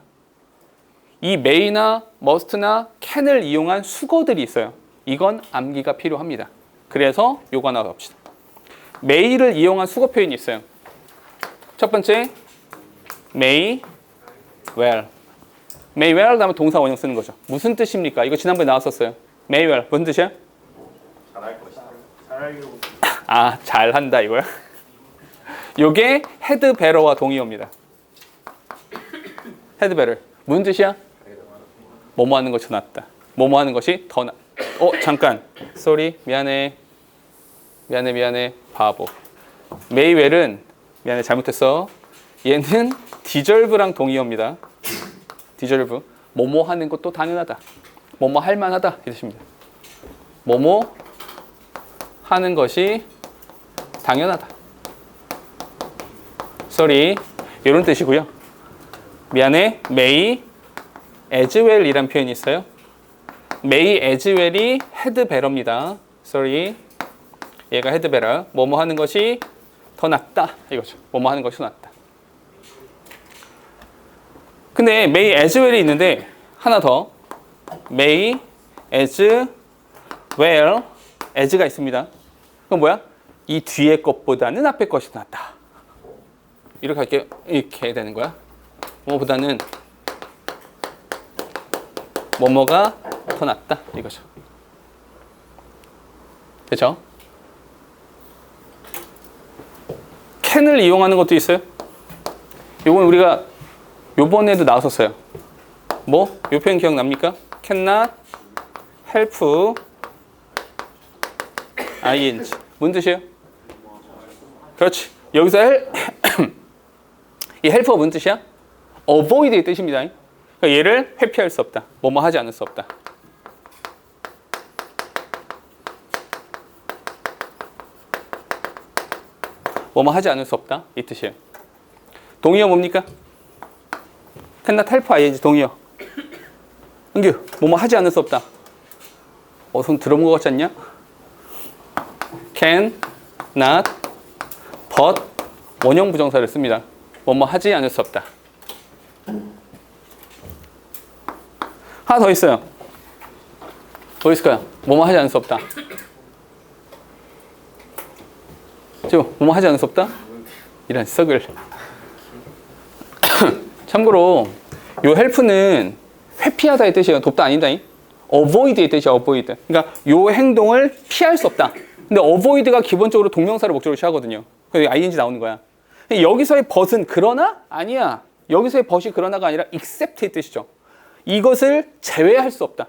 이 may나 must나 can을 이용한 수거들이 있어요. 이건 암기가 필요합니다. 그래서 요거 하나 봅시다. may를 이용한 수거 표현이 있어요. 첫 번째 may well. may well 다음에 동사 원형 쓰는 거죠. 무슨 뜻입니까? 이거 지난번에 나왔었어요. may well 무슨 뜻이야? 잘할 것이다. 아, 잘한다 이거야? 요게 had better와 동의어입니다. had better 무슨 뜻이야? 뭐뭐 하는 것이 더 낫다. 뭐뭐 하는 것이 더 낫. 잠깐. sorry. 미안해. 바보. may well은 미안해 잘못했어. 얘는 deserve랑 동의어입니다. deserve. 뭐뭐 하는 것도 당연하다. 뭐뭐 할 만하다 이 뜻입니다. 뭐뭐 하는 것이 당연하다. sorry. 이런 뜻이고요. 미안해. may as well 이란 표현이 있어요. may as well이 had better입니다. sorry. 얘가 had better. 뭐뭐 하는 것이 더 낫다 이거죠. 뭐뭐 하는 것이 더 낫다. 근데 may as well이 있는데 하나 더 may as well as가 있습니다. 그럼 뭐야? 이 뒤에 것보다는 앞에 것이 낫다. 이렇게 할게요. 이렇게 되는 거야. 뭐보다는 뭐뭐가 더 낫다 이거죠. 그렇죠? can을 이용하는 것도 있어요. 요건 우리가 요번에도 나왔었어요. 뭐? 요 표현 기억납니까? cannot help ing. 무슨 뜻이에요? 그렇지. 여기서 이 help가 무슨 뜻이야? avoid의 뜻입니다. 그러니까 얘를 회피할 수 없다. 뭐뭐 하지 않을 수 없다. 뭐뭐 하지 않을 수 없다 이 뜻이에요. 동의어 뭡니까? cannot help ing 동의어. 은규 뭐뭐 하지 않을 수 없다. 손 들어본 것 같지 않냐? can, not, but 원형 부정사를 씁니다. 뭐뭐 하지 않을 수 없다. 하나 더 있어요. 뭐 있을까요? 뭐뭐 하지 않을 수 없다. 지금 뭐뭐 하지 않을 수 없다? 이런 썩을. 참고로 요 help는 회피하다의 뜻이에요. 돕다 아니다잉. avoid의 뜻이야. avoid. 그러니까 요 행동을 피할 수 없다. 근데 avoid가 기본적으로 동명사를 목적으로 취하거든요. 그래서 ing 나오는 거야. 여기서의 but은 그러나 아니야. 여기서의 but이 그러나가 아니라 except의 뜻이죠. 이것을 제외할 수 없다.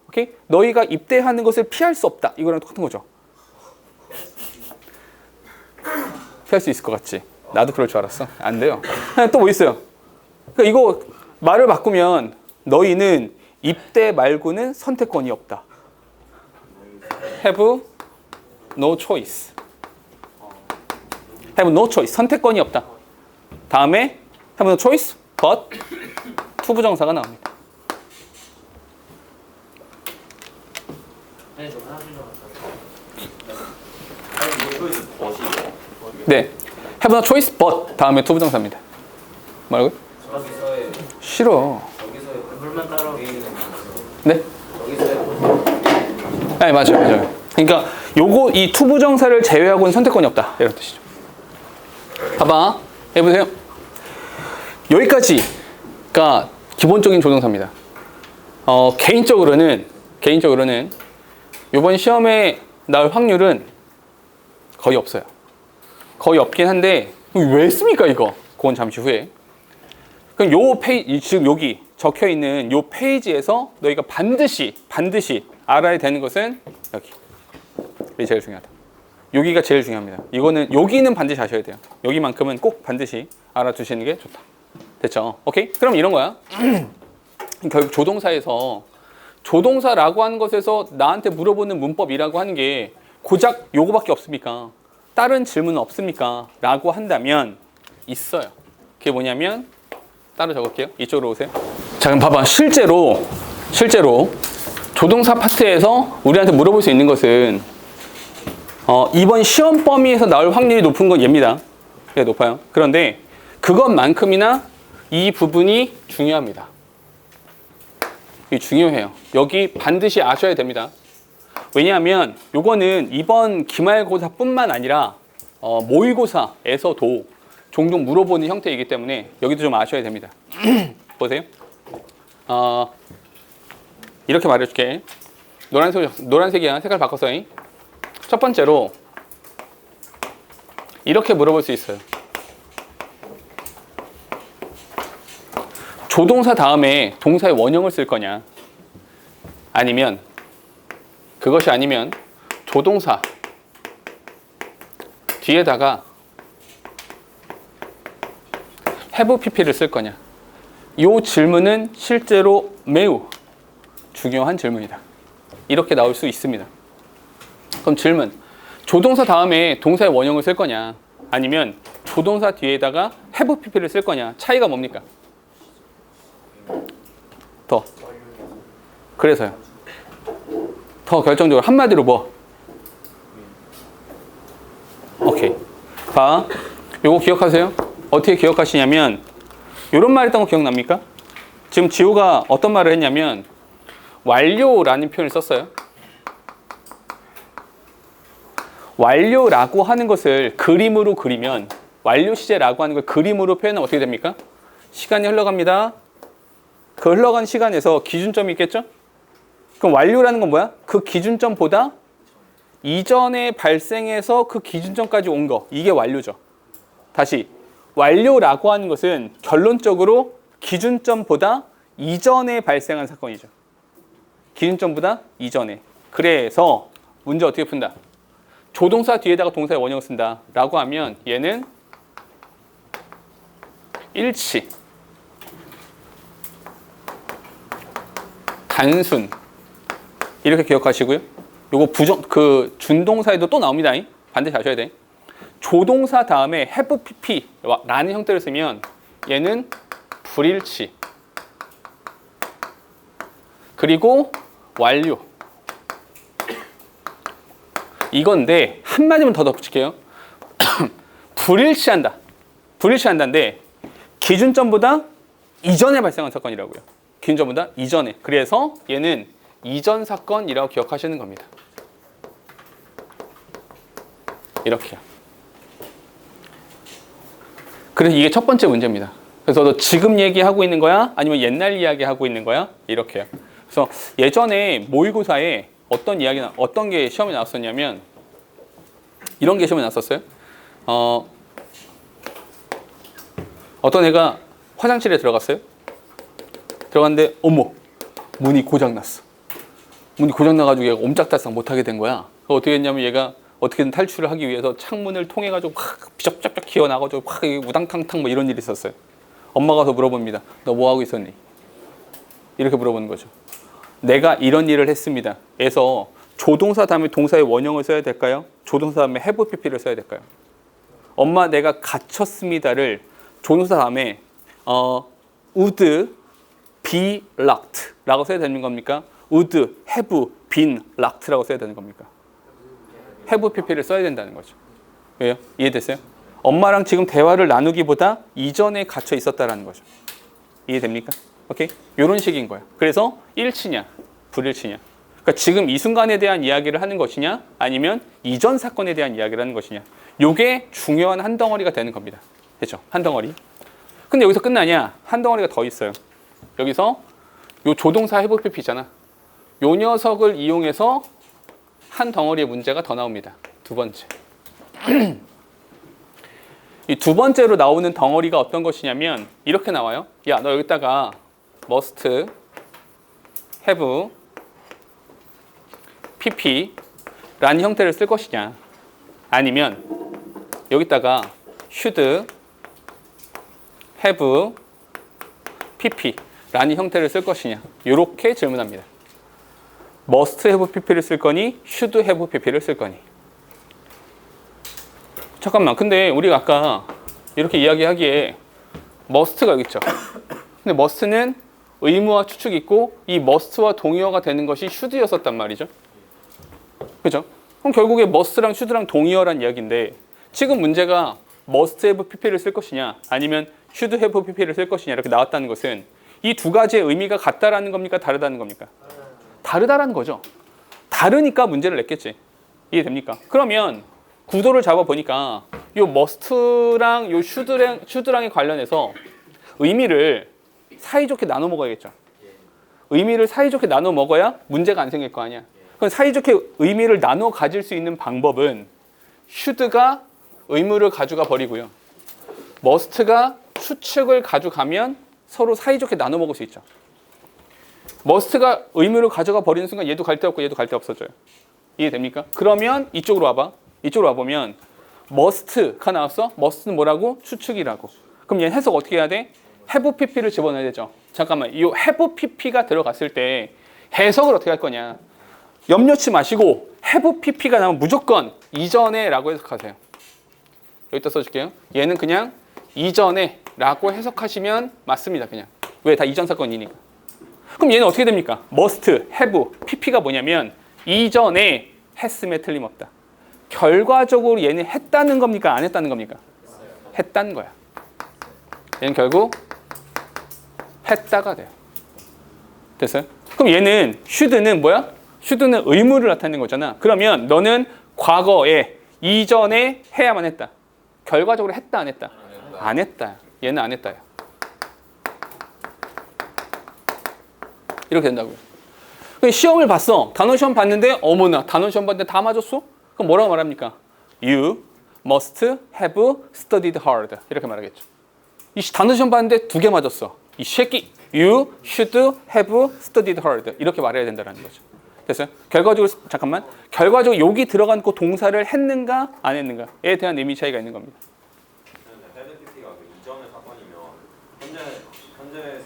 오케이? 너희가 입대하는 것을 피할 수 없다. 이거랑 똑같은 거죠. 피할 수 있을 것 같지? 나도 그럴 줄 알았어. 안 돼요. 또 뭐 있어요? 그러니까 이거 말을 바꾸면 너희는 입대 말고는 선택권이 없다. Have no choice. Have no choice. 선택권이 없다. 다음에 have no choice, but 투부정사가 나옵니다. 네, have no choice, but 다음에 투부정사입니다. 뭐라고요? 저기서의 싫어. 저기서의 불만 따로 네? 네, 맞아요. 그러니까 요거 이 투부정사를 제외하고는 선택권이 없다 이런 뜻이죠. 봐봐, 해보세요. 여기까지가 기본적인 조동사입니다. 개인적으로는 이번 시험에 나올 확률은 거의 없어요. 거의 없긴 한데 왜 씁니까 이거? 그건 잠시 후에. 그럼 요 페이지 지금 여기 적혀 있는 요 페이지에서 너희가 반드시 알아야 되는 것은 여기 제일 중요하다. 여기가 제일 중요합니다. 이거는 여기는 반드시 아셔야 돼요. 여기만큼은 꼭 반드시 알아두시는 게 좋다. 됐죠? 오케이? 그럼 이런 거야. 결국 조동사에서 조동사라고 하는 것에서 나한테 물어보는 문법이라고 하는 게 고작 요거밖에 없습니까? 다른 질문은 없습니까? 라고 한다면 있어요. 그게 뭐냐면 따로 적을게요. 이쪽으로 오세요. 자, 그럼 봐봐. 실제로 조동사 파트에서 우리한테 물어볼 수 있는 것은 이번 시험 범위에서 나올 확률이 높은 건 얘입니다. 네, 높아요. 그런데 그것만큼이나 이 부분이 중요합니다. 이게 중요해요. 여기 반드시 아셔야 됩니다. 왜냐하면 요거는 이번 기말고사뿐만 아니라 모의고사에서도 종종 물어보는 형태이기 때문에 여기도 좀 아셔야 됩니다. 보세요. 이렇게 말해줄게. 노란색이야. 색깔 바꿔서. 첫 번째로 이렇게 물어볼 수 있어요. 조동사 다음에 동사의 원형을 쓸 거냐? 아니면 그것이 아니면 조동사 뒤에다가 have pp를 쓸 거냐? 이 질문은 실제로 매우 중요한 질문이다. 이렇게 나올 수 있습니다. 그럼 질문, 조동사 다음에 동사의 원형을 쓸 거냐? 아니면 조동사 뒤에다가 have pp를 쓸 거냐? 차이가 뭡니까? 더. 그래서요. 더 결정적으로 한마디로 뭐? 오케이. 봐. 요거 기억하세요? 어떻게 기억하시냐면 요런 말 했던 거 기억납니까? 지금 지호가 어떤 말을 했냐면 완료라는 표현을 썼어요. 완료라고 하는 것을 그림으로 그리면 완료 시제라고 하는 걸 그림으로 표현하면 어떻게 됩니까? 시간이 흘러갑니다. 그 흘러간 시간에서 기준점이 있겠죠? 그럼 완료라는 건 뭐야? 그 기준점보다 이전에 발생해서 그 기준점까지 온 거. 이게 완료죠. 다시 완료라고 하는 것은 결론적으로 기준점보다 이전에 발생한 사건이죠. 기준점보다 이전에. 그래서 문제 어떻게 푼다? 조동사 뒤에다가 동사의 원형을 쓴다 라고 하면 얘는 일치, 단순 이렇게 기억하시고요. 요거 준동사에도 또 나옵니다. 반드시 아셔야 돼. 조동사 다음에 have pp라는 형태를 쓰면 얘는 불일치. 그리고 완료. 이건데 한마디만 더 덧붙일게요. 불일치한다. 불일치한다인데 기준점보다 이전에 발생한 사건이라고요. 기준점보다 이전에. 그래서 얘는 이전 사건이라고 기억하시는 겁니다. 이렇게요. 그래서 이게 첫 번째 문제입니다. 그래서 너 지금 얘기하고 있는 거야? 아니면 옛날 이야기 하고 있는 거야? 이렇게요. 그래서 예전에 모의고사에 어떤 게 시험에 나왔었냐면 이런 게 시험에 나왔었어요. 어떤 애가 화장실에 들어갔어요. 들어갔는데 어머 문이 고장났어. 문이 고장나가지고 얘가 옴짝달싹 못하게 된 거야. 그래서 어떻게 했냐면 얘가 어떻게든 탈출을 하기 위해서 창문을 통해가지고 확 비적적적 기어나가지고 확 우당탕탕 뭐 이런 일이 있었어요. 엄마가 가서 물어봅니다. 너 뭐 하고 있었니? 이렇게 물어보는 거죠. 내가 이런 일을 했습니다. 에서 조동사 다음에 동사의 원형을 써야 될까요? 조동사 다음에 have pp를 써야 될까요? 엄마 내가 갇혔습니다를 조동사 다음에 would be locked 라고 써야 되는 겁니까? would have been locked 라고 써야 되는 겁니까? have pp를 써야 된다는 거죠. 왜요? 이해됐어요? 엄마랑 지금 대화를 나누기보다 이전에 갇혀 있었다라는 거죠. 이해됩니까? 오케이? 이런 식인 거야. 그래서 일치냐, 불일치냐. 그러니까 지금 이 순간에 대한 이야기를 하는 것이냐, 아니면 이전 사건에 대한 이야기를 하는 것이냐. 요게 중요한 한 덩어리가 되는 겁니다. 됐죠? 한 덩어리. 근데 여기서 끝나냐? 한 덩어리가 더 있어요. 여기서 요 조동사 have pp잖아. 요 녀석을 이용해서 한 덩어리의 문제가 더 나옵니다. 두 번째. 이 두 번째로 나오는 덩어리가 어떤 것이냐면 이렇게 나와요. 야, 너 여기다가 must have pp라는 형태를 쓸 것이냐, 아니면 여기다가 should have pp라는 형태를 쓸 것이냐, 이렇게 질문합니다. must have pp를 쓸 거니 should have pp를 쓸 거니. 잠깐만, 근데 우리가 아까 이렇게 이야기하기에 must가 여기 있죠. 근데 must는 의무와 추측이 있고 이 must와 동의어가 되는 것이 should였었단 말이죠. 그죠? 그럼 결국에 must랑 should랑 동의어란 이야기인데 지금 문제가 must have pp를 쓸 것이냐 아니면 should have pp를 쓸 것이냐 이렇게 나왔다는 것은 이 두 가지의 의미가 같다라는 겁니까? 다르다는 겁니까? 다르다라는 거죠. 다르니까 문제를 냈겠지. 이해됩니까? 그러면 구도를 잡아보니까 요 must랑 요 should랑에 관련해서 의미를 사이좋게 나눠 먹어야겠죠. 의미를 사이좋게 나눠 먹어야 문제가 안 생길 거 아니야. 그럼 사이좋게 의미를 나눠 가질 수 있는 방법은 should가 의무를 가져가 버리고요. must가 추측을 가져가면 서로 사이좋게 나눠 먹을 수 있죠. must가 의무를 가져가 버리는 순간 얘도 갈 데 없고 얘도 갈 데 없어져요. 이해됩니까? 그러면 이쪽으로 와봐. 이쪽으로 와보면 must가 나왔어? must는 뭐라고? 추측이라고. 그럼 얘 해석 어떻게 해야 돼? have pp를 집어넣어야 되죠. 잠깐만, 이 have pp가 들어갔을 때 해석을 어떻게 할 거냐? 염려치 마시고 have pp가 나오면 무조건 이전에 라고 해석하세요. 여기다 써줄게요. 얘는 그냥 이전에 라고 해석하시면 맞습니다. 그냥. 왜? 다 이전 사건이니까. 그럼 얘는 어떻게 됩니까? must, have, pp가 뭐냐면 이전에 했음에 틀림없다. 결과적으로 얘는 했다는 겁니까? 안 했다는 겁니까? 했다는 거야. 얘는 결국 했다가 돼요. 됐어요? 그럼 얘는 should는 뭐야? should는 의무를 나타내는 거잖아. 그러면 너는 과거에 이전에 해야만 했다. 결과적으로 했다 안 했다? 안 했다. 얘는 안 했다요. 이렇게 된다고요. 시험을 봤어. 단원 시험 봤는데 어머나 단원 시험 봤는데 다 맞았어? 그럼 뭐라고 말합니까? You must have studied hard. 이렇게 말하겠죠. 이 단원 시험 봤는데 2개 맞았어. 이 새끼. You should have studied hard. 이렇게 말해야 된다는 거죠. 됐어요? 결과적으로 잠깐만. 결과적으로 여기 들어간 그 동사를 했는가 안 했는가에 대한 의미 차이가 있는 겁니다. 헤드피티가 이전의 사건이면 현재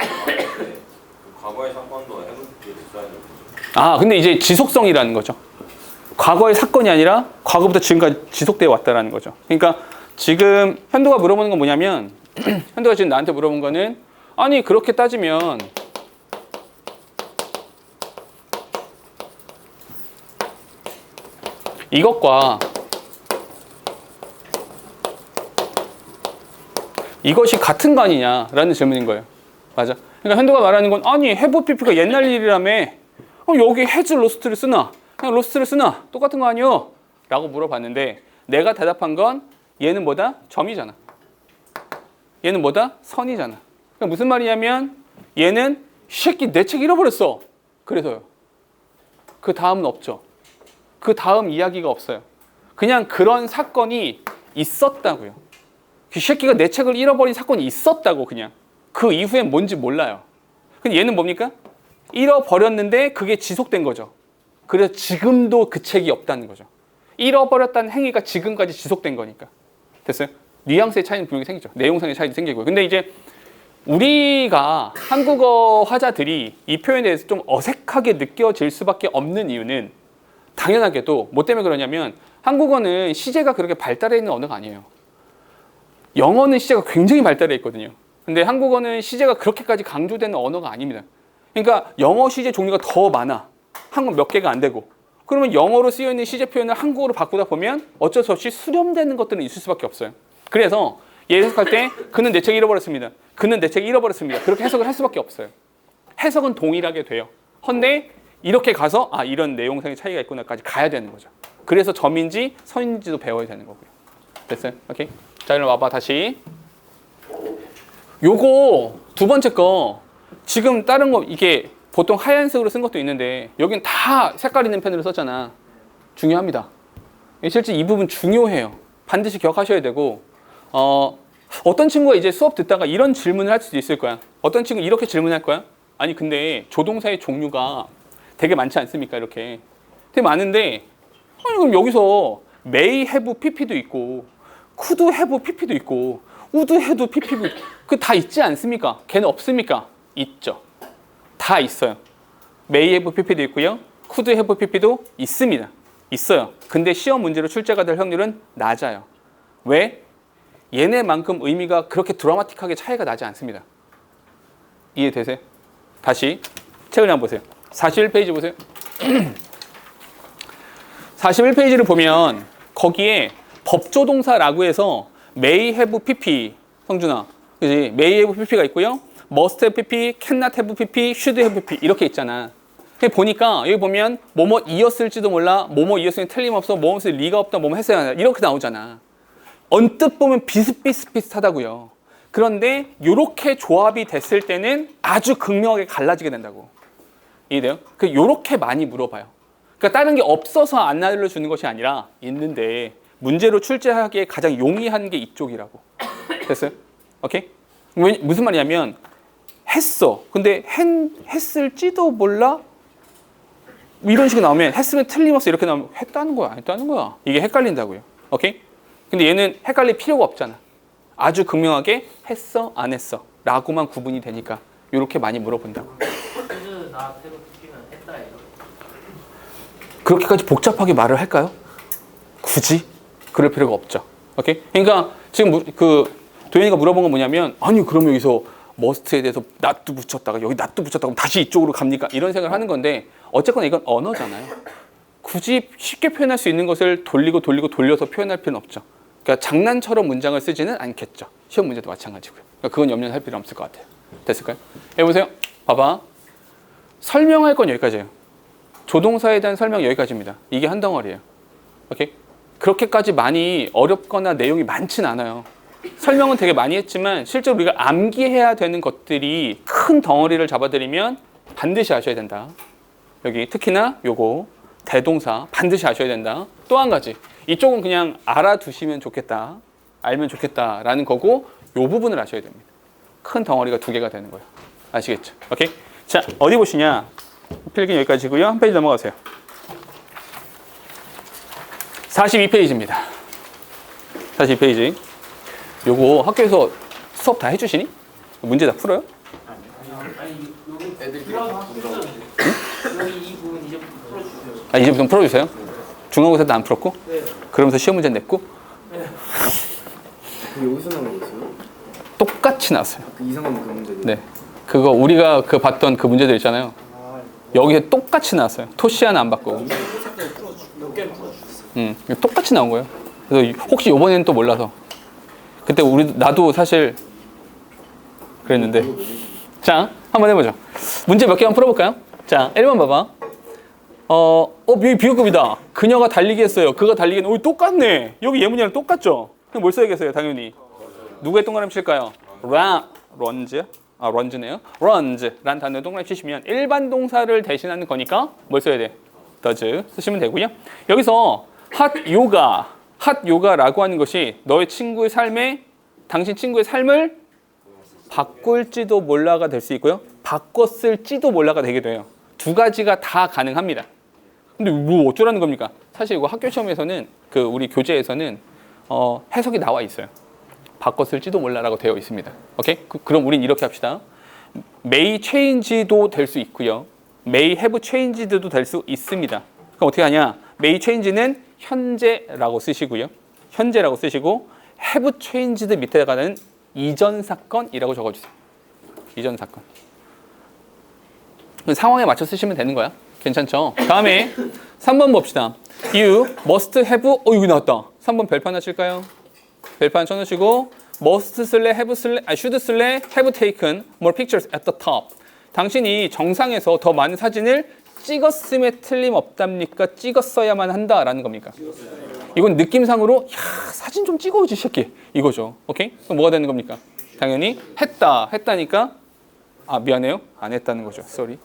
과거의 사건도 헤드피티를 써야 되는 거죠. 아, 근데 이제 지속성이라는 거죠. 과거의 사건이 아니라 과거부터 지금까지 지속되어 왔다라는 거죠. 그러니까 지금 현도가 물어보는 건 뭐냐면 현도가 지금 나한테 물어본 거는 아니 그렇게 따지면 이것과 이것이 같은 거 아니냐라는 질문인 거예요. 맞아. 그러니까 현도가 말하는 건 아니 have pp가 옛날 일이라며 여기 has lost를 쓰나 그냥 lost를 쓰나 똑같은 거 아니요? 라고 물어봤는데 내가 대답한 건 얘는 뭐다? 점이잖아. 얘는 뭐다? 선이잖아. 그러니까 무슨 말이냐면 얘는 이 새끼 내 책 잃어버렸어. 그래서요. 그 다음은 없죠. 그 다음 이야기가 없어요. 그냥 그런 사건이 있었다고요. 이 새끼가 내 책을 잃어버린 사건이 있었다고 그냥. 그 이후엔 뭔지 몰라요. 근데 얘는 뭡니까? 잃어버렸는데 그게 지속된 거죠. 그래서 지금도 그 책이 없다는 거죠. 잃어버렸다는 행위가 지금까지 지속된 거니까. 됐어요? 뉘앙스의 차이는 분명히 생기죠. 내용상의 차이도 생기고요. 근데 이제 우리가 한국어 화자들이 이 표현에 대해서 좀 어색하게 느껴질 수밖에 없는 이유는 당연하게도 뭐 때문에 그러냐면 한국어는 시제가 그렇게 발달해 있는 언어가 아니에요. 영어는 시제가 굉장히 발달해 있거든요. 근데 한국어는 시제가 그렇게까지 강조되는 언어가 아닙니다. 그러니까 영어 시제 종류가 더 많아. 한국 몇 개가 안 되고. 그러면 영어로 쓰여 있는 시제 표현을 한국어로 바꾸다 보면 어쩔 수 없이 수렴되는 것들은 있을 수밖에 없어요. 그래서 얘 해석할 때 그는 내 책 잃어버렸습니다. 그는 내 책 잃어버렸습니다. 그렇게 해석을 할 수밖에 없어요. 해석은 동일하게 돼요. 헌데 이렇게 가서 아 이런 내용상의 차이가 있구나까지 가야 되는 거죠. 그래서 점인지 선인지도 배워야 되는 거고요. 됐어요? 오케이. 자, 이리 와봐 다시. 요거 두 번째 거 지금 다른 거 이게 보통 하얀색으로 쓴 것도 있는데 여긴 다 색깔 있는 펜으로 썼잖아. 중요합니다. 실제 이 부분 중요해요. 반드시 기억하셔야 되고 어떤 친구가 이제 수업 듣다가 이런 질문을 할 수도 있을 거야. 어떤 친구 이렇게 질문할 거야. 아니 근데 조동사의 종류가 되게 많지 않습니까? 이렇게 되게 많은데 아니 그럼 여기서 may have pp도 있고 could have pp도 있고 would have pp도 있고 그 다 있지 않습니까? 걔는 없습니까? 있죠. 다 있어요. may have pp도 있고요. could have pp도 있습니다. 있어요. 근데 시험 문제로 출제가 될 확률은 낮아요. 왜? 얘네만큼 의미가 그렇게 드라마틱하게 차이가 나지 않습니다. 이해되세요? 다시 책을 한번 보세요. 41페이지 보세요. 41페이지를 보면 거기에 법조동사라고 해서 may have pp 성준아 그지? may have pp가 있고요. must have pp, cannot have pp, should have pp 이렇게 있잖아. 보니까 여기 보면 뭐뭐이었을지도 몰라, 뭐뭐이었으니 틀림없어, 뭐뭐였을 리가 없다, 뭐뭐 했어야 한다 이렇게 나오잖아. 언뜻 보면 비슷비슷하다고요. 그런데 이렇게 조합이 됐을 때는 아주 극명하게 갈라지게 된다고. 이해돼요? 요렇게 많이 물어봐요. 그러니까 다른 게 없어서 안 알려주는 것이 아니라 있는데 문제로 출제하기에 가장 용이한 게 이쪽이라고. 됐어요? 오케이? 무슨 말이냐면 했어. 근데 했을지도 몰라? 이런 식으로 나오면 했으면 틀림없어 이렇게 나오면 했다는 거야 안 했다는 거야. 이게 헷갈린다고요. 오케이? 근데 얘는 헷갈릴 필요가 없잖아. 아주 극명하게 했어 안 했어 라고만 구분이 되니까 이렇게 많이 물어본다고. 나 새로 PP는 했다예요. 그렇게까지 복잡하게 말을 할까요? 굳이? 그럴 필요가 없죠. 오케이? 그러니까 지금 그 도현이가 물어본 건 뭐냐면 아니 그럼 여기서 must에 대해서 not도 붙였다가 여기 not도 붙였다가 그럼 다시 이쪽으로 갑니까? 이런 생각을 하는 건데 어쨌거나 이건 언어잖아요. 굳이 쉽게 표현할 수 있는 것을 돌려서 표현할 필요는 없죠. 그러니까 장난처럼 문장을 쓰지는 않겠죠. 시험 문제도 마찬가지고요. 그러니까 그건 염려할 필요 없을 것 같아요. 됐을까요? 해보세요. 봐봐. 설명할 건 여기까지예요. 조동사에 대한 설명 여기까지입니다. 이게 한 덩어리예요. 오케이? 그렇게까지 많이 어렵거나 내용이 많진 않아요. 설명은 되게 많이 했지만 실제로 우리가 암기해야 되는 것들이 큰 덩어리를 잡아드리면 반드시 아셔야 된다. 여기 특히나 요거 대동사 반드시 아셔야 된다. 또 한 가지 이쪽은 그냥 알아두시면 좋겠다. 알면 좋겠다라는 거고 요 부분을 아셔야 됩니다. 큰 덩어리가 두 개가 되는 거예요. 아시겠죠? 오케이? 자, 어디 보시냐? 필기 여기까지고요. 한 페이지 넘어가세요. 42페이지입니다. 42페이지. 요거 학교에서 수업 다 해주시니? 문제 다 풀어요? 아니 여기 애들이 여기 이 부분 이제부터 풀어주세요. 아, 이제부터 풀어주세요. 중간고사도 안 풀었고? 그러면서 시험 문제 냈고? 그게 어디서 나온 거였어요? 똑같이 나왔어요. 그 이상한 그 문제들. 네. 그거 우리가 그 봤던 그 문제들 있잖아요. 여기에 똑같이 나왔어요. 토시 하나 안 바꾸고. 똑같이 나온 거예요. 그래서 혹시 이번에는 또 몰라서. 그때 나도 사실 그랬는데. 자, 한번 해보죠. 문제 몇 개만 풀어볼까요? 자, 1번 봐봐. 여기 비교급이다. 그녀가 달리기 했어요. 그가 달리기 했는데, 똑같네. 여기 예문이랑 똑같죠? 그럼 뭘 써야겠어요, 당연히? 누구의 동그라미 칠까요? 런즈네요. runs란 단어에 동그라미 치시면 일반 동사를 대신하는 거니까 뭘 써야 돼? does 쓰시면 되고요. 여기서 hot yoga라고 하는 것이 너의 친구의 삶에 당신 친구의 삶을 바꿀지도 몰라가 될 수 있고요. 바꿨을지도 몰라가 되게 돼요. 두 가지가 다 가능합니다. 근데 뭐 어쩌라는 겁니까? 사실 이거 학교 시험에서는 우리 교재에서는 해석이 나와 있어요. 바꿨을지도 몰라라고 되어 있습니다. 오케이? 그럼 우린 이렇게 합시다. may change도 될 수 있고요. may have changed도 될 수 있습니다. 그럼 어떻게 하냐? may change는 현재라고 쓰시고요. 현재라고 쓰시고 have changed 밑에다가는 이전 사건이라고 적어주세요. 이전 사건. 상황에 맞춰 쓰시면 되는 거야. 괜찮죠? 다음에 3번 봅시다. You must have 여기 나왔다. 3번 별표 하나 칠까요? 별표 하나 쳐놓으시고 must should have taken more pictures at the top. 당신이 정상에서 더 많은 사진을 찍었음에 틀림없답니까? 찍었어야만 한다라는 겁니까? 이건 느낌상으로 사진 좀 찍어오지 새끼 이거죠. 오케이? 그럼 뭐가 되는 겁니까? 당연히 했다니까 미안해요 안 했다는 거죠. sorry.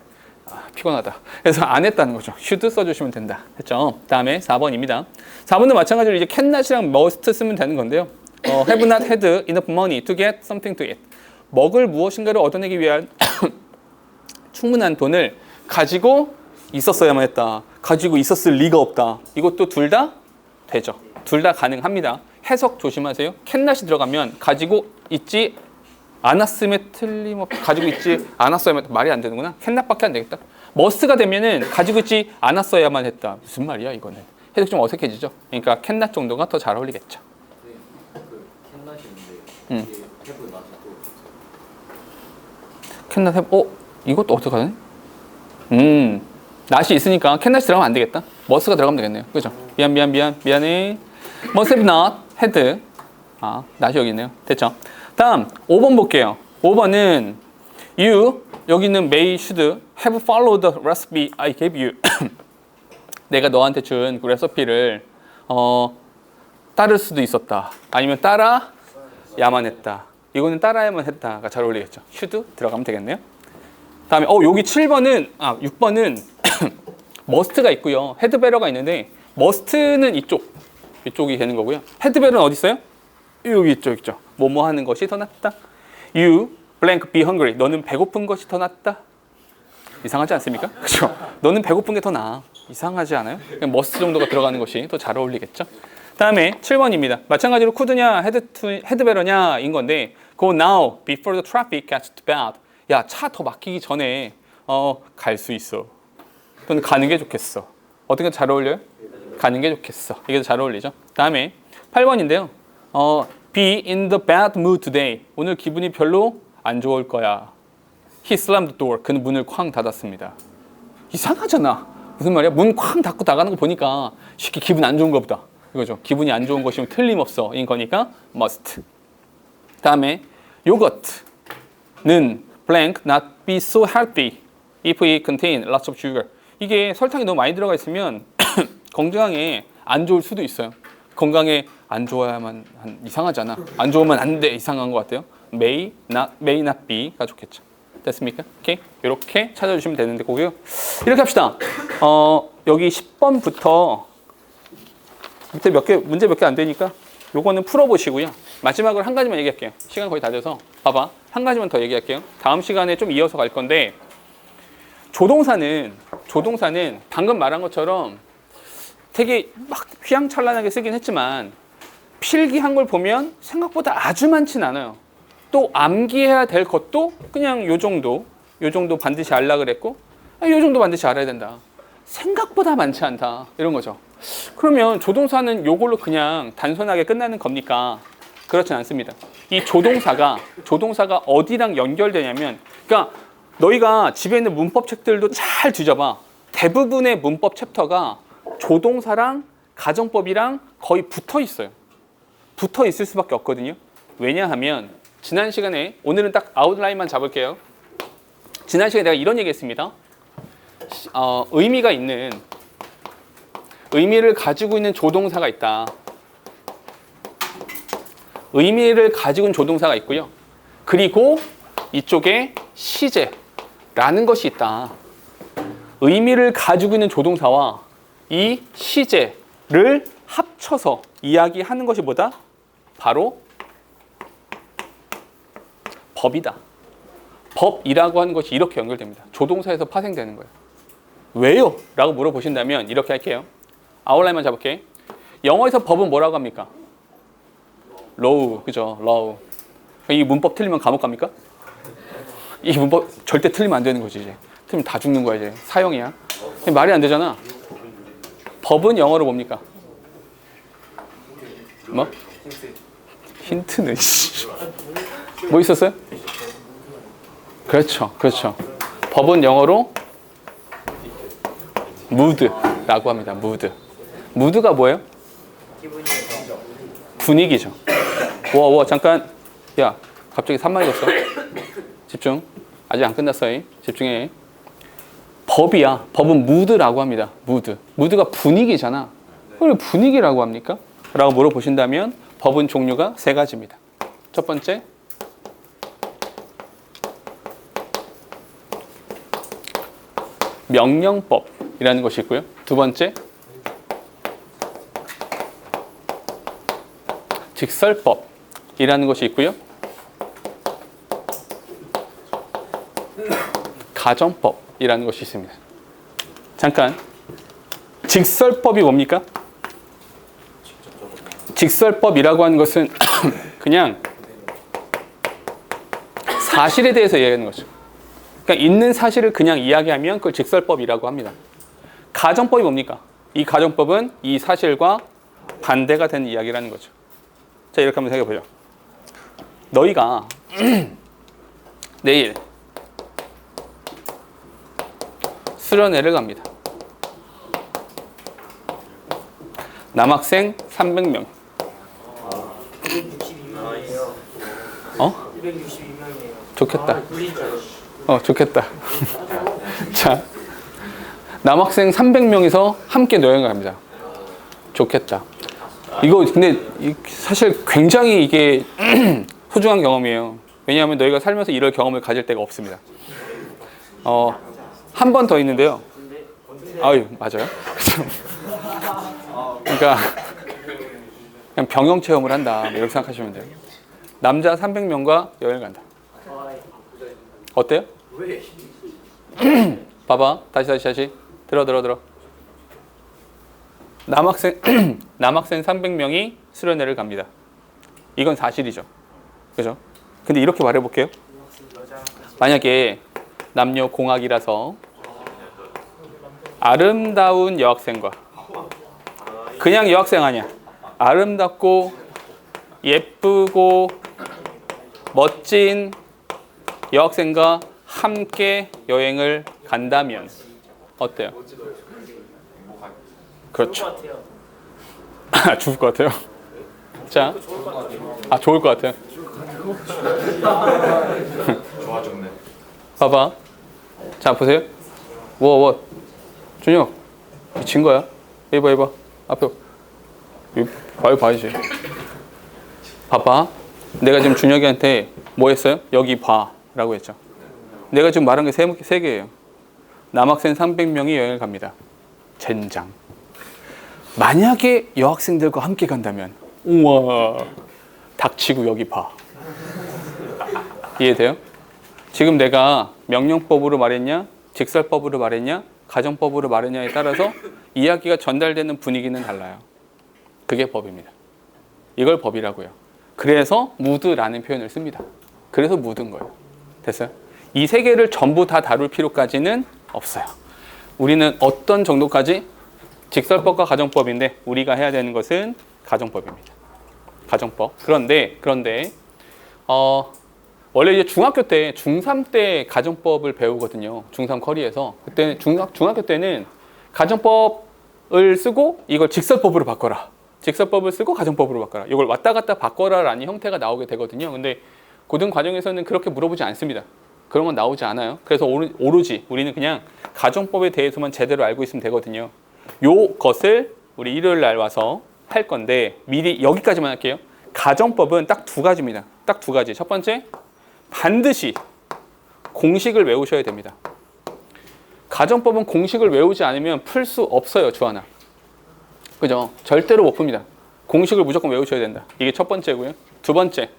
피곤하다. 그래서 안 했다는 거죠. should 써주시면 된다. 했죠? 다음에 4번입니다. 4번도 마찬가지로 이제 can not이랑 must 쓰면 되는 건데요. have not had enough money to get something to eat. 먹을 무엇인가를 얻어내기 위한 충분한 돈을 가지고 있었어야만 했다. 가지고 있었을 리가 없다. 이것도 둘 다 되죠. 둘 다 가능합니다. 해석 조심하세요. can not이 들어가면 가지고 있지 않았음에 가지고 있지 않았어야만 했다. 말이 안 되는구나. can not밖에 안 되겠다. must가 되면은 가지고 있지 않았어야만 했다. 무슨 말이야 이거는. 해석 좀 어색해지죠. 그러니까 can not 정도가 더 잘 어울리겠죠. 캔낫인데 이게 해브 나도 또 can not have 이것도 어떡하네? not이 있으니까 can not이 들어가면 안 되겠다. must가 들어가면 되겠네요. 그죠? 미안해. must have not had not이 여기 있네요. 됐죠? 다음 5번 볼게요. 5번은 you 여기는 may should have followed the recipe I gave you. 내가 너한테 준 그 레시피를 따를 수도 있었다. 아니면 따라야만 했다. 이거는 따라야만 했다가 잘 어울리겠죠. should 들어가면 되겠네요. 다음에 여기 7번은 6번은 must가 있고요. had better가 있는데 must는 이쪽이 되는 거고요. had better는 어디 있어요? 여기 있죠. 뭐뭐 하는 것이 더 낫다. You blank be hungry. 너는 배고픈 것이 더 낫다. 이상하지 않습니까? 그렇죠? 너는 배고픈 게 더 나아. 이상하지 않아요? 그냥 must 정도가 들어가는 것이 더 잘 어울리겠죠? 다음에 7번입니다. 마찬가지로 could냐, had better냐 인 건데 go now before the traffic gets too bad. 야, 차 더 막히기 전에 갈 수 있어. 또는 가는 게 좋겠어. 어떻게 잘 어울려요? 가는 게 좋겠어. 이게 더 잘 어울리죠? 다음에 8번인데요. be in the bad mood today. 오늘 기분이 별로 안 좋을 거야. He slammed the door. 그는 문을 쾅 닫았습니다. 이상하잖아. 무슨 말이야? 문 쾅 닫고 나가는 거 보니까 쉽게 기분 안 좋은가 보다. 이거죠. 기분이 안 좋은 것이면 틀림없어. 인 거니까 must. 다음에 요거트는 blank not be so healthy if it contain lots of sugar. 이게 설탕이 너무 많이 들어가 있으면 건강에 안 좋을 수도 있어요. 건강에 안 좋아야만 이상하잖아. 안 좋으면 안 돼. 이상한 것 같아요. may not be가 좋겠죠. 됐습니까? 오케이. 이렇게 찾아주시면 되는데 거고요. 이렇게 합시다. 여기 10번부터 밑에 문제 몇 개 안 되니까 요거는 풀어보시고요. 마지막으로 한 가지만 얘기할게요. 시간 거의 다 돼서 봐봐. 한 가지만 더 얘기할게요. 다음 시간에 좀 이어서 갈 건데 조동사는 방금 말한 것처럼 되게 막 휘황찬란하게 쓰긴 했지만 필기한 걸 보면 생각보다 아주 많진 않아요. 또 암기해야 될 것도 그냥 요 정도 반드시 알라 그랬고 요 정도 반드시 알아야 된다. 생각보다 많지 않다. 이런 거죠. 그러면 조동사는 요걸로 그냥 단순하게 끝나는 겁니까? 그렇진 않습니다. 이 조동사가 어디랑 연결되냐면, 그러니까 너희가 집에 있는 문법 책들도 잘 뒤져봐. 대부분의 문법 챕터가 조동사랑 가정법이랑 거의 붙어 있어요. 붙어 있을 수밖에 없거든요. 왜냐하면 지난 시간에, 오늘은 딱 아웃라인만 잡을게요. 지난 시간에 내가 이런 얘기 했습니다. 의미를 가지고 있는 조동사가 있다. 의미를 가지고 있는 조동사가 있고요. 그리고 이쪽에 시제라는 것이 있다. 의미를 가지고 있는 조동사와 이 시제를 합쳐서 이야기하는 것이 뭐다? 바로 법이다. 법이라고 하는 것이 이렇게 연결됩니다. 조동사에서 파생되는 거예요. 왜요? 라고 물어보신다면 이렇게 할게요. 아웃라인만 잡을게. 영어에서 법은 뭐라고 합니까? law, 그죠? law. 이 문법 틀리면 감옥 갑니까? 이 문법 절대 틀리면 안 되는 거지, 이제. 틀리면 다 죽는 거야, 이제. 사형이야. 말이 안 되잖아. 법은 영어로 뭡니까? 뭐? 힌트는, 뭐 있었어요? 그렇죠. 법은 영어로 mood라고 합니다. mood가 뭐예요? 분위기죠. 와, 잠깐. 야, 갑자기 산만 익었어. 집중. 아직 안 끝났어. 집중해. 법이야. 법은 mood라고 합니다. mood가 분위기잖아. 왜 분위기라고 합니까? 라고 물어보신다면 법은 종류가 3가지입니다. 첫 번째, 명령법이라는 것이 있고요. 두 번째, 직설법이라는 것이 있고요. 가정법이라는 것이 있습니다. 잠깐, 직설법이 뭡니까? 직설법이라고 하는 것은 그냥 사실에 대해서 이야기하는 거죠. 그러니까 있는 사실을 그냥 이야기하면 그걸 직설법이라고 합니다. 가정법이 뭡니까? 이 가정법은 이 사실과 반대가 되는 이야기라는 거죠. 자, 이렇게 한번 생각해보죠. 너희가 내일 수련회를 갑니다. 남학생 300명. 262명이에요. 262명이에요. 좋겠다. 좋겠다. 자, 남학생 300명이서 함께 여행을 갑니다. 좋겠다. 이거 근데 사실 굉장히 이게 소중한 경험이에요. 왜냐하면 너희가 살면서 이럴 경험을 가질 때가 없습니다. 한 번 더 있는데요. 아유, 맞아요. 그러니까 그냥 병영 체험을 한다, 이렇게 생각하시면 돼요. 남자 300명과 여행을 간다. 어때요? 봐봐. 다시. 들어. 남학생 300명이 수련회를 갑니다. 이건 사실이죠. 그죠? 근데 이렇게 말해볼게요. 만약에 남녀 공학이라서 아름다운 여학생과 그냥 여학생 아니야. 아름답고 예쁘고 멋진 여학생과 함께 여행을 간다면 어때요? 그렇죠. 죽을 것 같아요. 자, 좋을 것 같아요. 좋아 죽네. 봐봐. 자, 보세요. 준혁, 미친 거야? 이봐. 앞에. 봐야지. 봐봐. 내가 지금 준혁이한테 뭐 했어요? 여기 봐. 라고 했죠. 내가 지금 말한 게 세 개예요. 남학생 300명이 여행을 갑니다. 젠장. 만약에 여학생들과 함께 간다면, 우와, 닥치고 여기 봐. 이해돼요? 지금 내가 명령법으로 말했냐, 직설법으로 말했냐, 가정법으로 말했냐에 따라서 이야기가 전달되는 분위기는 달라요. 그게 법입니다. 이걸 법이라고요. 그래서 무드라는 표현을 씁니다. 그래서 묻은 거예요. 됐어요? 이 세 개를 전부 다 다룰 필요까지는 없어요. 우리는 어떤 정도까지? 직설법과 가정법인데 우리가 해야 되는 것은 가정법입니다. 가정법. 그런데 원래 이제 중학교 때 중3 때 가정법을 배우거든요. 중3 커리에서. 그때 중학교 때는 가정법을 쓰고 이걸 직설법으로 바꿔라. 직설법을 쓰고 가정법으로 바꿔라. 이걸 왔다 갔다 바꿔라라는 형태가 나오게 되거든요. 근데 고등 과정에서는 그렇게 물어보지 않습니다. 그런 건 나오지 않아요. 그래서 오로지 우리는 그냥 가정법에 대해서만 제대로 알고 있으면 되거든요. 요것을 우리 일요일 날 와서 할 건데 미리 여기까지만 할게요. 가정법은 딱 두 가지입니다. 딱 두 가지. 첫 번째, 반드시 공식을 외우셔야 됩니다. 가정법은 공식을 외우지 않으면 풀 수 없어요. 주하나. 그죠? 절대로 못 풉니다. 공식을 무조건 외우셔야 된다. 이게 첫 번째고요. 두 번째,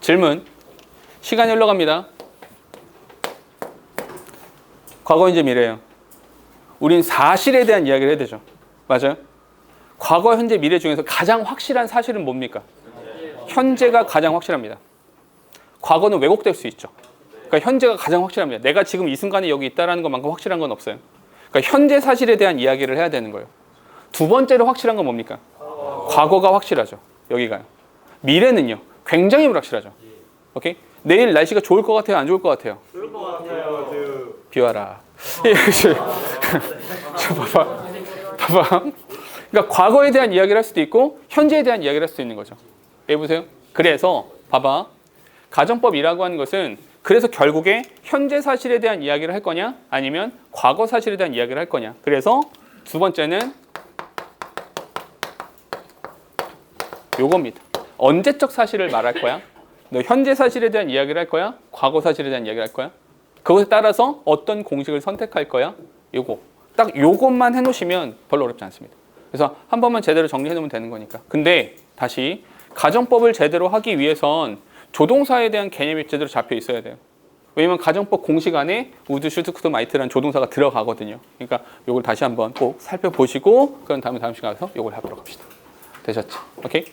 질문. 시간이 흘러갑니다. 과거, 현재, 미래예요. 우린 사실에 대한 이야기를 해야 되죠. 맞아요? 과거, 현재, 미래 중에서 가장 확실한 사실은 뭡니까? 현재가 가장 확실합니다. 과거는 왜곡될 수 있죠. 그러니까 현재가 가장 확실합니다. 내가 지금 이 순간에 여기 있다는 것만큼 확실한 건 없어요. 그러니까 현재 사실에 대한 이야기를 해야 되는 거예요. 두 번째로 확실한 건 뭡니까? 과거가 확실하죠. 여기가요. 미래는요. 굉장히 불확실하죠. 오케이? 내일 날씨가 좋을 것 같아요? 안 좋을 것 같아요? 좋을 것 같아요. 비와라. 봐봐. 그러니까 과거에 대한 이야기를 할 수도 있고 현재에 대한 이야기를 할 수도 있는 거죠. 여보세요? 그래서 봐봐. 가정법이라고 하는 것은 그래서 결국에 현재 사실에 대한 이야기를 할 거냐 아니면 과거 사실에 대한 이야기를 할 거냐. 그래서 두 번째는 요겁니다. 언제적 사실을 말할 거야? 너 현재 사실에 대한 이야기를 할 거야? 과거 사실에 대한 이야기를 할 거야? 그것에 따라서 어떤 공식을 선택할 거야? 요거. 딱 요것만 해놓으시면 별로 어렵지 않습니다. 그래서 한 번만 제대로 정리해 놓으면 되는 거니까. 근데 다시 가정법을 제대로 하기 위해선 조동사에 대한 개념이 제대로 잡혀 있어야 돼요. 왜냐면 가정법 공식 안에 우드, 슈트, 쿠드, 마이트라는 조동사가 들어가거든요. 그러니까 요걸 다시 한번 꼭 살펴보시고 그런 다음에 다음 시간에 가서 요걸 해보도록 합시다. 되셨죠? 오케이?